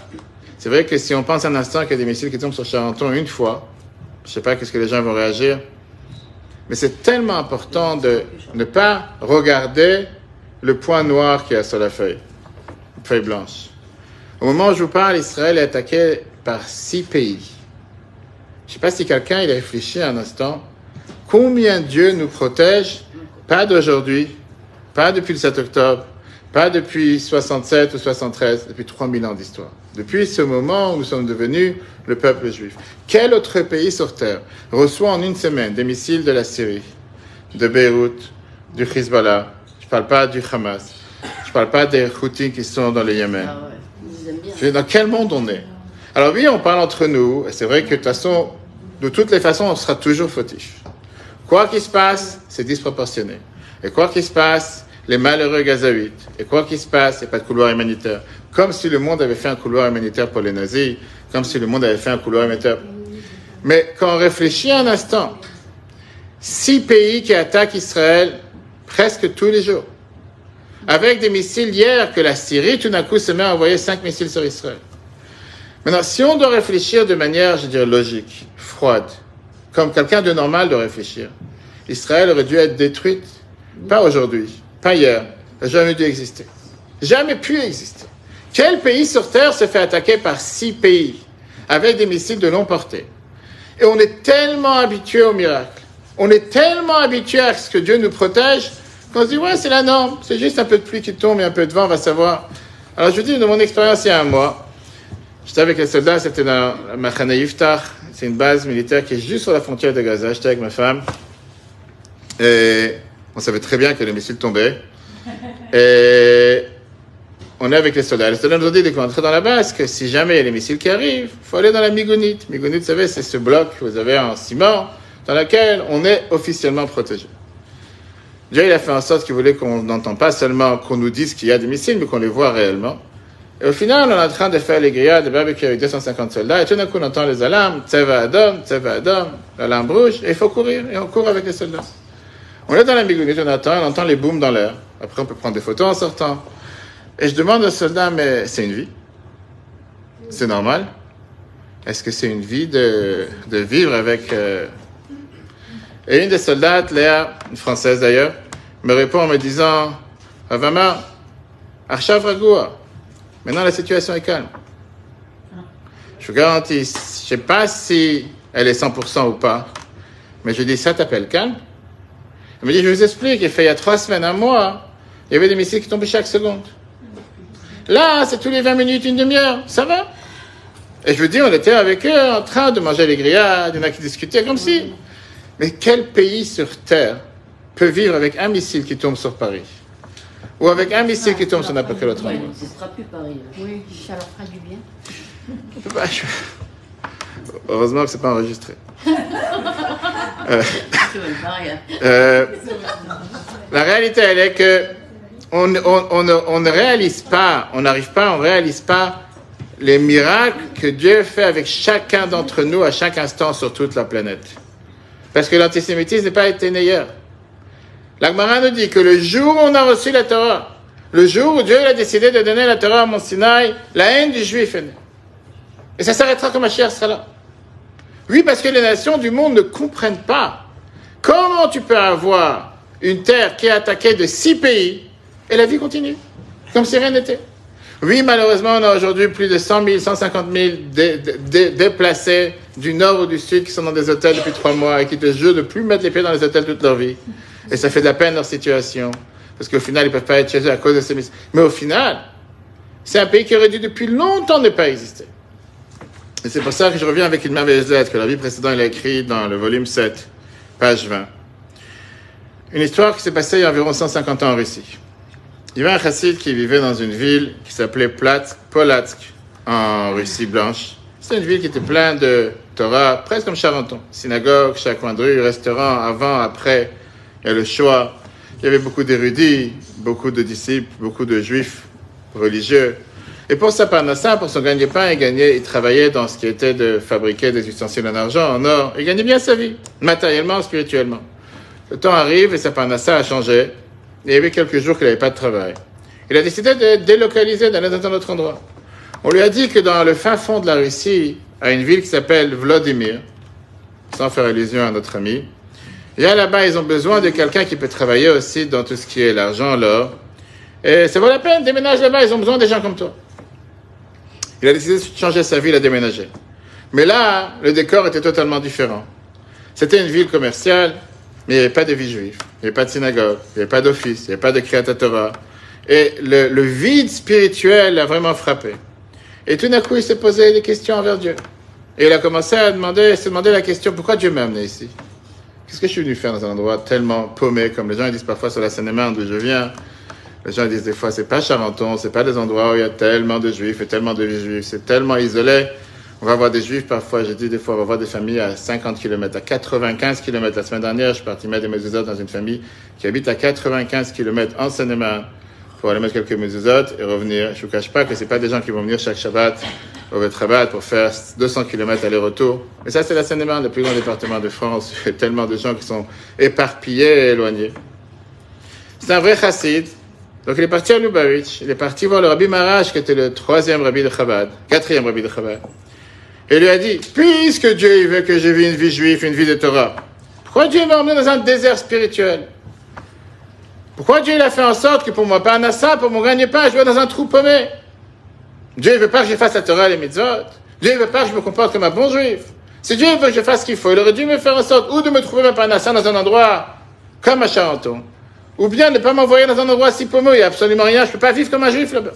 Speaker 1: C'est vrai que si on pense un instant qu'il y a des missiles qui tombent sur Charenton une fois, je ne sais pas qu'est-ce que les gens vont réagir, mais c'est tellement important de ne pas regarder le point noir qu'il y a sur la feuille blanche. Au moment où je vous parle, Israël est attaqué par 6 pays. Je ne sais pas si quelqu'un il a réfléchi un instant. Combien Dieu nous protège? Pas d'aujourd'hui, pas depuis le 7 octobre, pas depuis 67 ou 73, depuis 3000 ans d'histoire. Depuis ce moment où nous sommes devenus le peuple juif. Quel autre pays sur Terre reçoit en une semaine des missiles de la Syrie, de Beyrouth, du Hezbollah? Je ne parle pas du Hamas. Je ne parle pas des Houthis qui sont dans le Yémen.
Speaker 3: Ah ouais, ils aiment bien.
Speaker 1: Je veux dire, dans quel monde on est? Alors oui, on parle entre nous, et c'est vrai que de toute façon, de toutes les façons, on sera toujours fautif. Quoi qu'il se passe, c'est disproportionné. Et quoi qu'il se passe, les malheureux gazaouites. Et quoi qu'il se passe, il n'y a pas de couloir humanitaire. Comme si le monde avait fait un couloir humanitaire pour les nazis, comme si le monde avait fait un couloir humanitaire. Mais quand on réfléchit un instant, 6 pays qui attaquent Israël presque tous les jours. Avec des missiles hier que la Syrie, tout d'un coup, se met à envoyer 5 missiles sur Israël. Maintenant, si on doit réfléchir de manière, je dirais, logique, froide, comme quelqu'un de normal doit réfléchir, Israël aurait dû être détruite. Pas aujourd'hui, pas hier, n'a jamais dû exister. Jamais pu exister. Quel pays sur Terre se fait attaquer par 6 pays avec des missiles de longue portée? Et on est tellement habitué au miracle, on est tellement habitué à ce que Dieu nous protège, qu'on se dit, ouais, c'est la norme, c'est juste un peu de pluie qui tombe et un peu de vent, on va savoir. Alors je vous dis, de mon expérience il y a un mois, j'étais avec les soldats, c'était dans la Machane Yiftach, c'est une base militaire qui est juste sur la frontière de Gaza, j'étais avec ma femme, et on savait très bien que les missiles tombaient, et on est avec les soldats. Les soldats nous ont dit, dès qu'on entrait dans la base, que si jamais il y a les missiles qui arrivent, il faut aller dans la Migounite. Migounite, vous savez, c'est ce bloc que vous avez en ciment, dans lequel on est officiellement protégé. Dieu, il a fait en sorte qu'il voulait qu'on n'entende pas seulement qu'on nous dise qu'il y a des missiles, mais qu'on les voit réellement. Et au final, on est en train de faire les grillades de barbecue avec 250 soldats, et tout d'un coup, on entend les alarmes, Tseva Adam, l'alarme rouge, et il faut courir, et on court avec les soldats. On est dans la Migounite, on entend les booms dans l'air. Après, on peut prendre des photos en sortant. Et je demande aux soldats, mais c'est une vie? C'est normal? Est-ce que c'est une vie de vivre avec... Et une des soldates, Léa, une Française d'ailleurs, me répond en me disant, Avama, Arshav Ragoua, maintenant la situation est calme. Je vous garantis, je ne sais pas si elle est 100% ou pas, mais je dis, ça t'appelle calme? Elle me dit, je vous explique, il y a 3 semaines, un mois, il y avait des missiles qui tombaient chaque seconde. Là, c'est tous les 20 minutes, une demi-heure, ça va? Et je vous dis, on était avec eux en train de manger les grillades, il y en a qui discutaient comme si. Mais quel pays sur Terre peut vivre avec un missile qui tombe sur Paris? ou avec un missile qui tombe sur n'importe quel autre endroit.
Speaker 3: Ce sera plus pareil.
Speaker 4: Oui, ça leur fera du bien.
Speaker 1: Heureusement que c'est pas enregistré. La réalité, elle est que on ne réalise pas, on réalise pas les miracles que Dieu fait avec chacun d'entre nous à chaque instant sur toute la planète. Parce que l'antisémitisme n'est pas été meilleur. La Gemara nous dit que le jour où on a reçu la Torah, le jour où Dieu a décidé de donner la Torah à Mont Sinaï, la haine du juif est née. Et ça s'arrêtera quand Mashiach sera là. Oui, parce que les nations du monde ne comprennent pas comment tu peux avoir une terre qui est attaquée de 6 pays et la vie continue, comme si rien n'était. Oui, malheureusement, on a aujourd'hui plus de 100 000, 150 000 déplacés du nord ou du sud qui sont dans des hôtels depuis 3 mois et qui te jurent de ne plus mettre les pieds dans les hôtels toute leur vie. Et ça fait de la peine leur situation, parce qu'au final, ils ne peuvent pas être chez eux à cause de ces mises. Mais au final, c'est un pays qui aurait dû depuis longtemps ne pas exister. Et c'est pour ça que je reviens avec une merveilleuse lettre que l'avis précédent il a écrit dans le volume 7, page 20. Une histoire qui s'est passée il y a environ 150 ans en Russie. Il y avait un chassid qui vivait dans une ville qui s'appelait Polatsk, en Russie blanche. C'était une ville qui était pleine de Torah, presque comme Charenton. Synagogue, chaque coin de rue, restaurant, avant, après, il y a le choix. Il y avait beaucoup d'érudits, beaucoup de disciples, beaucoup de juifs religieux. Et pour sa parnassa, pour son gagne-pain, il travaillait dans ce qui était de fabriquer des ustensiles en argent, en or. Il gagnait bien sa vie, matériellement, spirituellement. Le temps arrive et sa parnassa a changé. Il y avait quelques jours qu'il n'avait pas de travail. Il a décidé de délocaliser, d'aller dans un autre endroit. On lui a dit que dans le fin fond de la Russie, à une ville qui s'appelle Vladimir, sans faire allusion à notre ami, et là-bas, ils ont besoin de quelqu'un qui peut travailler aussi dans tout ce qui est l'argent, l'or. Et ça vaut la peine, déménage là-bas, ils ont besoin des gens comme toi. Il a décidé de changer sa ville, à déménager. Mais là, le décor était totalement différent. C'était une ville commerciale, mais il n'y avait pas de vie juive, il n'y avait pas de synagogue, il n'y avait pas d'office, il n'y avait pas de Kriyat Torah. Et le vide spirituel l'a vraiment frappé. Et tout d'un coup, il s'est posé des questions envers Dieu. Et il a commencé à se demander la question, pourquoi Dieu m'a amené ici? Qu'est-ce que je suis venu faire dans un endroit tellement paumé, comme les gens disent parfois sur la Seine-et-Marne d'où je viens? Les gens disent des fois, c'est pas Charenton, c'est pas des endroits où il y a tellement de juifs et tellement de juifs, c'est tellement isolé. On va voir des juifs parfois, j'ai dit des fois, on va voir des familles à 50 km, à 95 km. La semaine dernière, je suis parti mettre des mezuzot dans une famille qui habite à 95 km en Seine-et-Marne pour aller mettre quelques mezuzot et revenir. Je vous cache pas que c'est pas des gens qui vont venir chaque Shabbat au Bet Rabat pour faire 200 km aller-retour. Mais ça, c'est la Seine-et-Marne, le plus grand département de France. Il y a tellement de gens qui sont éparpillés et éloignés. C'est un vrai chassid. Donc il est parti à Lubavitch, il est parti voir le Rabbi Marash, qui était le 3e Rabbi de Chabad, 4e Rabbi de Chabad. Et il lui a dit, puisque Dieu il veut que je vive une vie juive, une vie de Torah, pourquoi Dieu m'a emmené dans un désert spirituel? Pourquoi Dieu il a fait en sorte que pour moi, pas un assa, pour mon gagne-pain, je vais dans un trou paumé? Dieu ne veut pas que je fasse la Torah et les mitzvot. Dieu ne veut pas que je me comporte comme un bon juif. Si Dieu veut que je fasse ce qu'il faut, il aurait dû me faire en sorte ou de me trouver ma panassa dans un endroit comme à Charenton, ou bien ne pas m'envoyer dans un endroit si paumé, il n'y a absolument rien, je ne peux pas vivre comme un juif là-bas.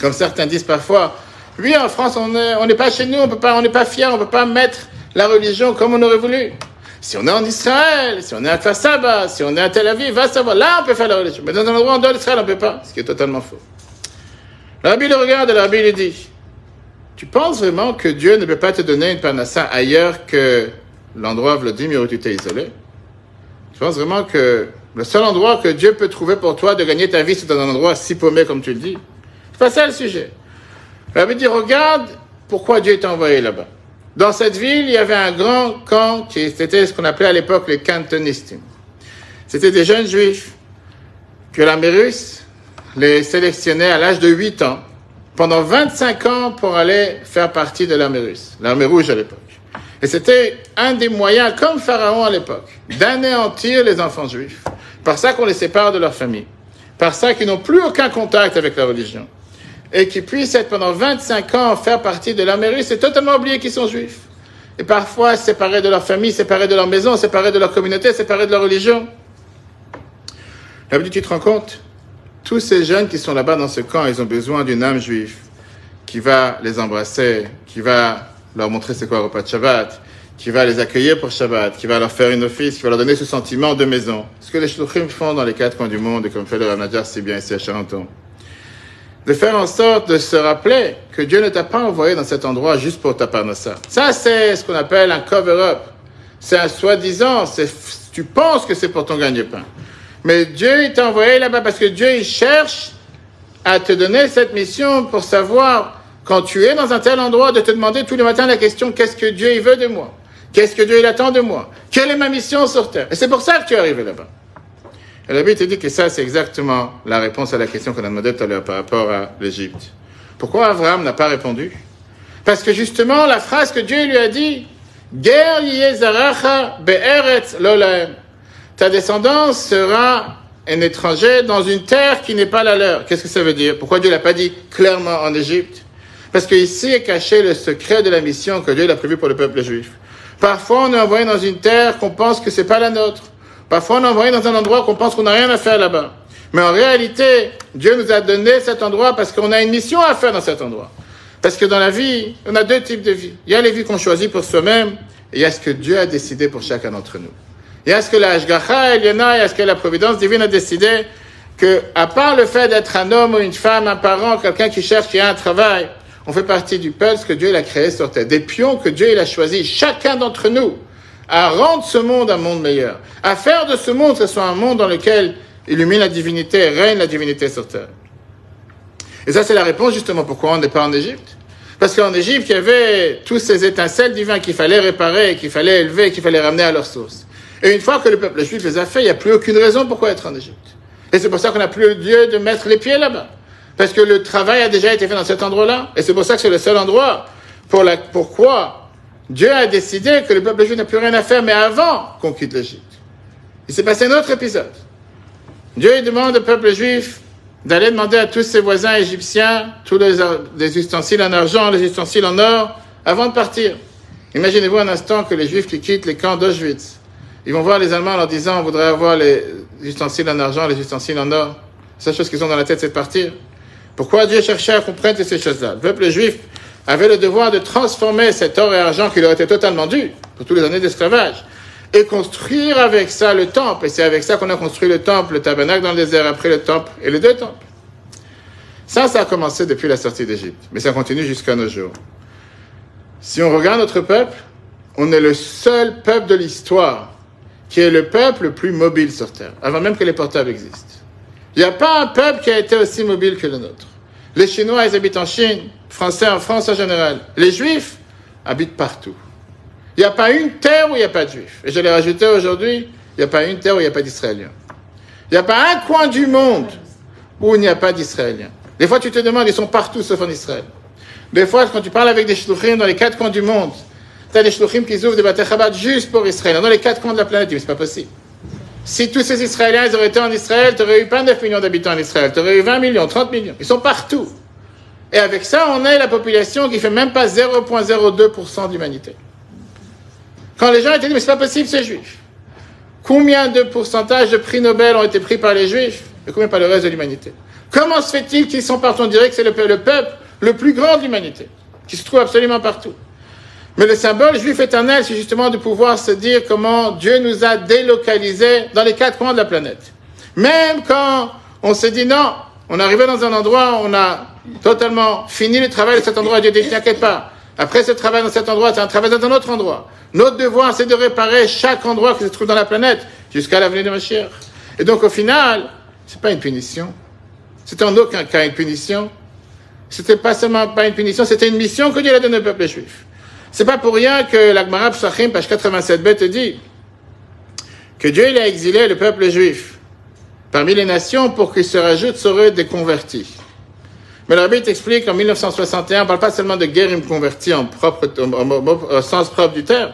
Speaker 1: Comme certains disent parfois, oui, en France, on n'est pas chez nous, on n'est pas fiers, on ne peut pas mettre la religion comme on aurait voulu. Si on est en Israël, si on est à Kfar Saba, si on est à Tel Aviv, va savoir, là on peut faire la religion. Mais dans un endroit en dehors d'Israël, on ne peut pas, ce qui est totalement faux. Le Rabbi le regarde et le Rabbi lui dit, tu penses vraiment que Dieu ne peut pas te donner une parnassa ailleurs que l'endroit Vladimir où tu t'es isolé? Tu penses vraiment que le seul endroit que Dieu peut trouver pour toi de gagner ta vie, c'est dans un endroit si paumé comme tu le dis? C'est pas ça le sujet. Le Rabbi dit, regarde pourquoi Dieu t'a envoyé là-bas. Dans cette ville, il y avait un grand camp qui était ce qu'on appelait à l'époque les cantonistes. C'était des jeunes juifs que l'armée russe les sélectionnait à l'âge de 8 ans, pendant 25 ans pour aller faire partie de l'armée russe, l'armée rouge à l'époque. Et c'était un des moyens, comme Pharaon à l'époque, d'anéantir les enfants juifs. Par ça qu'on les sépare de leur famille. Par ça qu'ils n'ont plus aucun contact avec la religion. Et qu'ils puissent être pendant 25 ans faire partie de l'armée russe et totalement oublier qu'ils sont juifs. Et parfois séparés de leur famille, séparés de leur maison, séparés de leur communauté, séparés de leur religion. Là, tu te rends compte? Tous ces jeunes qui sont là-bas dans ce camp, ils ont besoin d'une âme juive qui va les embrasser, qui va leur montrer c'est quoi le repas de Shabbat, qui va les accueillir pour Shabbat, qui va leur faire une office, qui va leur donner ce sentiment de maison. Ce que les shluchim font dans les 4 coins du monde, et comme fait le Rav Nadjar si bien ici à Charenton. De faire en sorte de se rappeler que Dieu ne t'a pas envoyé dans cet endroit juste pour ta parnassa. Ça, c'est ce qu'on appelle un cover-up. C'est un soi-disant, tu penses que c'est pour ton gagne-pain. Mais Dieu, il t'a envoyé là-bas parce que Dieu, il cherche à te donner cette mission pour savoir, quand tu es dans un tel endroit, de te demander tous les matins la question, qu'est-ce que Dieu, il veut de moi? Qu'est-ce que Dieu, il attend de moi? Quelle est ma mission sur terre? Et c'est pour ça que tu es arrivé là-bas. Et la Bible te dit que ça, c'est exactement la réponse à la question qu'on a demandé tout à l'heure par rapport à l'Égypte. Pourquoi Abraham n'a pas répondu? Parce que justement, la phrase que Dieu lui a dit, Ger yezaracha be'eretz lo lahem. Ta descendance sera un étranger dans une terre qui n'est pas la leur. Qu'est-ce que ça veut dire? Pourquoi Dieu l'a pas dit clairement en Égypte? Parce qu'ici est caché le secret de la mission que Dieu a prévue pour le peuple juif. Parfois, on est envoyé dans une terre qu'on pense que c'est pas la nôtre. Parfois, on est envoyé dans un endroit qu'on pense qu'on n'a rien à faire là-bas. Mais en réalité, Dieu nous a donné cet endroit parce qu'on a une mission à faire dans cet endroit. Parce que dans la vie, on a 2 types de vies. Il y a les vies qu'on choisit pour soi-même, et il y a ce que Dieu a décidé pour chacun d'entre nous. Il y a ce que la Hashgacha Eliona, il y a ce que la providence divine a décidé, que, à part le fait d'être un homme ou une femme, un parent, quelqu'un qui cherche, qui a un travail, on fait partie du peuple que Dieu a créé sur terre. Des pions que Dieu il a choisis, chacun d'entre nous, à rendre ce monde un monde meilleur, à faire de ce monde que ce soit un monde dans lequel illumine la divinité, règne la divinité sur terre. Et ça, c'est la réponse justement pourquoi on n'est pas en Égypte. Parce qu'en Égypte, il y avait tous ces étincelles divines qu'il fallait réparer, qu'il fallait élever, qu'il fallait ramener à leur source. Et une fois que le peuple juif les a fait, il n'y a plus aucune raison pourquoi être en Égypte. Et c'est pour ça qu'on n'a plus lieu de mettre les pieds là-bas. Parce que le travail a déjà été fait dans cet endroit-là. Et c'est pour ça que c'est le seul endroit pourquoi Dieu a décidé que le peuple juif n'a plus rien à faire, mais avant qu'on quitte l'Égypte. Il s'est passé un autre épisode. Dieu demande au peuple juif d'aller demander à tous ses voisins égyptiens tous les ustensiles en argent, les ustensiles en or, avant de partir. Imaginez-vous un instant que les Juifs qui quittent les camps d'Auschwitz, ils vont voir les Allemands en leur disant « on voudrait avoir les ustensiles en argent, les ustensiles en or ». La seule chose qu'ils ont dans la tête, c'est de partir. Pourquoi Dieu cherchait à comprendre toutes ces choses-là? Le peuple juif avait le devoir de transformer cet or et argent qui leur était totalement dû pour toutes les années d'esclavage et construire avec ça le temple. Et c'est avec ça qu'on a construit le temple, le tabernacle dans le désert, après le temple et les 2 temples. Ça a commencé depuis la sortie d'Égypte, mais ça continue jusqu'à nos jours. Si on regarde notre peuple, on est le seul peuple de l'histoire qui est le peuple le plus mobile sur Terre, avant même que les portables existent. Il n'y a pas un peuple qui a été aussi mobile que le nôtre. Les Chinois, ils habitent en Chine, Français en France en général. Les Juifs habitent partout. Il n'y a pas une terre où il n'y a pas de Juifs. Et je l'ai rajouté aujourd'hui, il n'y a pas une terre où il n'y a pas d'Israéliens. Il n'y a pas un coin du monde où il n'y a pas d'Israéliens. Des fois, tu te demandes, ils sont partout sauf en Israël. Des fois, quand tu parles avec des shluchim dans les 4 coins du monde, tu as des shluchim qui ouvrent des Bate Chabad juste pour Israël, dans les 4 coins de la planète. Mais c'est pas possible. Si tous ces Israéliens ils auraient été en Israël, tu n'aurais eu pas 9 millions d'habitants en Israël, tu aurais eu 20 millions, 30 millions. Ils sont partout. Et avec ça, on a la population qui fait même pas 0,02% de l'humanité. Quand les gens étaient dit, mais c'est pas possible, c'est juif. Combien de pourcentage de prix Nobel ont été pris par les juifs et combien par le reste de l'humanité? Comment se fait-il qu'ils sont partout? On dirait que c'est le peuple le plus grand de l'humanité, qui se trouve absolument partout. Mais le symbole juif éternel, c'est justement de pouvoir se dire comment Dieu nous a délocalisés dans les 4 coins de la planète. Même quand on s'est dit non, on est arrivé dans un endroit, on a totalement fini le travail de cet endroit, Dieu dit, t'inquiète pas. Après ce travail dans cet endroit, c'est un travail dans un autre endroit. Notre devoir, c'est de réparer chaque endroit qui se trouve dans la planète jusqu'à la venue de Mashiach. Et donc, au final, c'est pas une punition. C'était en aucun cas une punition. C'était pas seulement pas une punition, c'était une mission que Dieu a donnée au peuple juif. C'est pas pour rien que la Gemara Psachim, page 87b, te dit que Dieu il a exilé le peuple juif parmi les nations pour qu'il se rajoute sur eux des convertis. Mais le Rabbi t'explique qu'en 1961, on ne parle pas seulement de guérim convertis au sens propre du terme.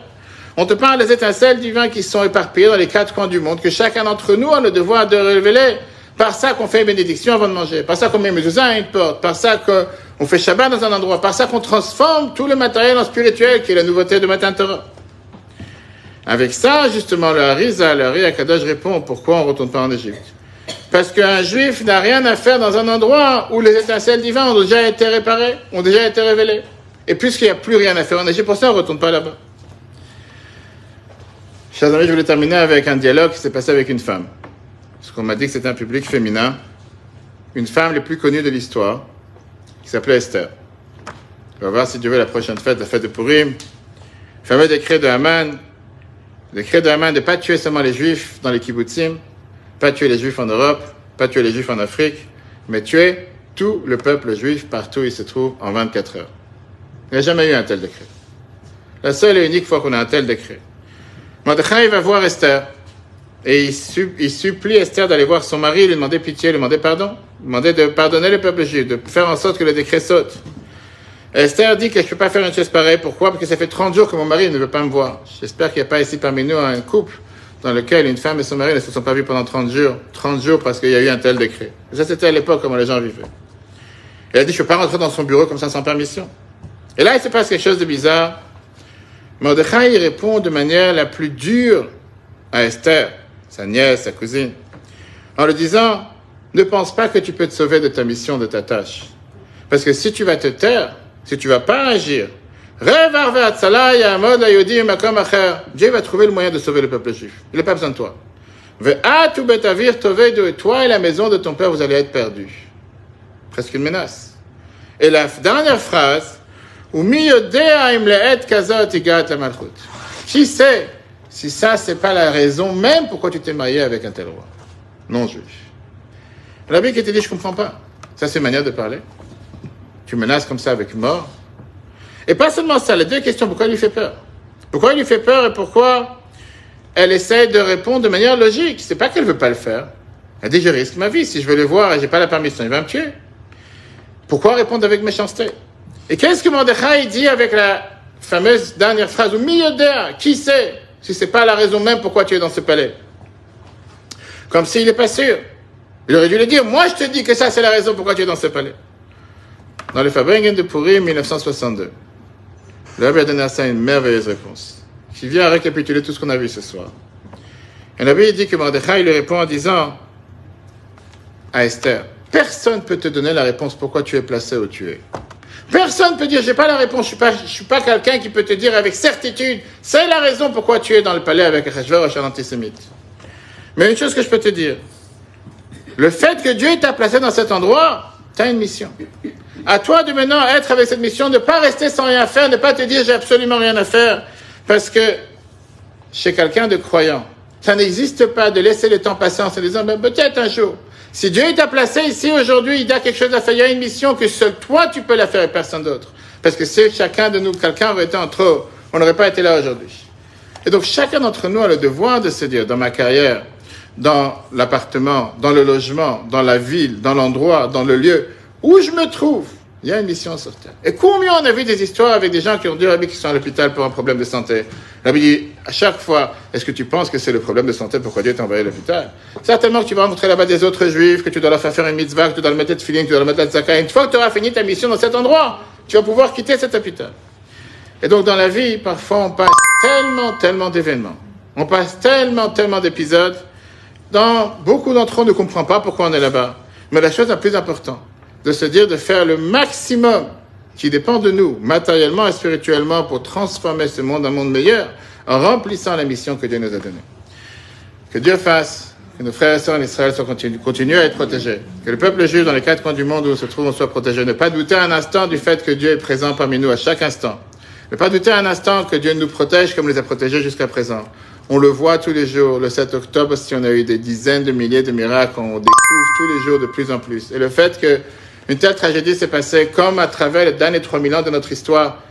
Speaker 1: On te parle des étincelles divines qui sont éparpillées dans les 4 coins du monde, que chacun d'entre nous a le devoir de révéler. Par ça qu'on fait une bénédiction avant de manger, par ça qu'on met mezuzah à une porte, par ça qu'on fait Shabbat dans un endroit, par ça qu'on transforme tout le matériel en spirituel, qui est la nouveauté de Matan Torah. Avec ça, justement, le Ari Akadosh répond pourquoi on ne retourne pas en Égypte. Parce qu'un juif n'a rien à faire dans un endroit où les étincelles divines ont déjà été réparées, ont déjà été révélées. Et puisqu'il n'y a plus rien à faire en Égypte, pour ça on ne retourne pas là-bas. Chers amis, je voulais terminer avec un dialogue qui s'est passé avec une femme. Parce qu'on m'a dit que c'était un public féminin. Une femme les plus connues de l'histoire, qui s'appelait Esther. On va voir si Dieu veut la prochaine fête, la fête de Purim. Le fameux décret de Haman. Le décret de Haman de ne pas tuer seulement les Juifs dans les kibbutzim, pas tuer les Juifs en Europe, pas tuer les Juifs en Afrique, mais tuer tout le peuple juif partout où il se trouve en 24 heures. Il n'y a jamais eu un tel décret. La seule et unique fois qu'on a un tel décret. Mordechai va voir Esther et il supplie Esther d'aller voir son mari, lui demander pitié, lui demander pardon, lui demander de pardonner le peuple juif, de faire en sorte que le décret saute. Et Esther dit que je ne peux pas faire une chose pareille. Pourquoi? Parce que ça fait 30 jours que mon mari ne veut pas me voir. J'espère qu'il n'y a pas ici parmi nous un couple dans lequel une femme et son mari ne se sont pas vus pendant 30 jours. 30 jours parce qu'il y a eu un tel décret. Et ça, c'était à l'époque comment les gens vivaient. Elle a dit, je ne peux pas rentrer dans son bureau comme ça sans permission. Et là, il se passe quelque chose de bizarre. Mordechai répond de manière la plus dure à Esther, sa nièce, sa cousine, en lui disant, ne pense pas que tu peux te sauver de ta mission, de ta tâche. Parce que si tu vas te taire, si tu ne vas pas agir, Dieu va trouver le moyen de sauver le peuple juif. Il n'a pas besoin de toi. Toi et la maison de ton père, vous allez être perdus. Presque une menace. Et la dernière phrase, qui sait si ça, c'est pas la raison même pourquoi tu t'es marié avec un tel roi, non juif. La Bible qui te dit, je comprends pas. Ça, c'est une manière de parler. Tu menaces comme ça avec mort. Et pas seulement ça, les deux questions, pourquoi il lui fait peur? Pourquoi il lui fait peur et pourquoi elle essaie de répondre de manière logique? C'est pas qu'elle veut pas le faire. Elle dit, je risque ma vie. Si je veux le voir et j'ai pas la permission, il va me tuer. Pourquoi répondre avec méchanceté? Et qu'est-ce que Mordechai dit avec la fameuse dernière phrase, au milieu d'air, qui sait si c'est pas la raison même pourquoi tu es dans ce palais? Comme s'il n'est pas sûr. Il aurait dû le dire, moi je te dis que ça c'est la raison pourquoi tu es dans ce palais. Dans le Fabringen de Purim 1962, le Rabbi a donné à ça une merveilleuse réponse, qui vient récapituler tout ce qu'on a vu ce soir. Et le Rabbi dit que Mordechai lui répond en disant à Esther, personne ne peut te donner la réponse pourquoi tu es placé où tu es. Personne ne peut dire, j'ai pas la réponse, je suis pas quelqu'un qui peut te dire avec certitude, c'est la raison pourquoi tu es dans le palais avec Achashverosh, un antisémite. Mais une chose que je peux te dire, le fait que Dieu t'a placé dans cet endroit, tu as une mission. À toi de maintenant être avec cette mission, ne pas rester sans rien faire, ne pas te dire j'ai absolument rien à faire, parce que chez quelqu'un de croyant, ça n'existe pas de laisser le temps passer en se disant ben, peut-être un jour. Si Dieu t'a placé ici aujourd'hui, il a quelque chose à faire, il y a une mission que seul toi tu peux la faire et personne d'autre. Parce que si chacun de nous, quelqu'un aurait été en trop, on n'aurait pas été là aujourd'hui. Et donc chacun d'entre nous a le devoir de se dire, dans ma carrière, dans l'appartement, dans le logement, dans la ville, dans l'endroit, dans le lieu où je me trouve, il y a une mission sur terre. Et combien on a vu des histoires avec des gens qui ont dit Rabbi qui sont à l'hôpital pour un problème de santé. Rabbi dit à chaque fois, est-ce que tu penses que c'est le problème de santé pourquoi Dieu t'a envoyé à l'hôpital? Certainement que tu vas rencontrer là-bas des autres juifs, que tu dois leur faire une mitzvah, que tu dois leur mettre de filim, que tu dois leur mettre de tzaka. Une fois que tu auras fini ta mission dans cet endroit, tu vas pouvoir quitter cet hôpital. Et donc dans la vie, parfois on passe tellement d'événements. On passe tellement d'épisodes. Beaucoup d'entre eux ne comprennent pas pourquoi on est là-bas. Mais la chose la plus importante, de se dire de faire le maximum qui dépend de nous, matériellement et spirituellement, pour transformer ce monde en monde meilleur, en remplissant la mission que Dieu nous a donnée. Que Dieu fasse que nos frères et sœurs en Israël continuent à être protégés. Que le peuple juif dans les 4 coins du monde où on se trouve, on soit protégé. Ne pas douter un instant du fait que Dieu est présent parmi nous à chaque instant. Ne pas douter un instant que Dieu nous protège comme il les a protégés jusqu'à présent. On le voit tous les jours. Le 7 octobre, si on a eu des dizaines de milliers de miracles, on découvre tous les jours de plus en plus. Et le fait que une telle tragédie s'est passée comme à travers les derniers 3000 ans de notre histoire,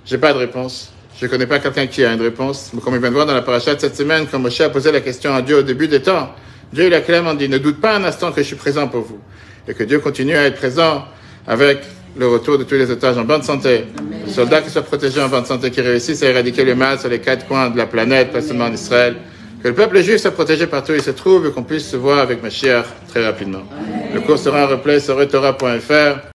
Speaker 1: j'ai pas de réponse. Je ne connais pas quelqu'un qui a une réponse. Mais comme on vient de voir dans la paracha de cette semaine, quand Moshe a posé la question à Dieu au début des temps, Dieu il a clairement dit, ne doute pas un instant que je suis présent pour vous. Et que Dieu continue à être présent avec le retour de tous les otages en bonne santé. Les soldats qui soient protégés en bonne santé, qui réussissent à éradiquer le mal sur les 4 coins de la planète, pas seulement en Israël. Que le peuple juif soit protégé partout où il se trouve et qu'on puisse se voir avec Mashiach très rapidement. Le cours sera en replay sur etora.fr.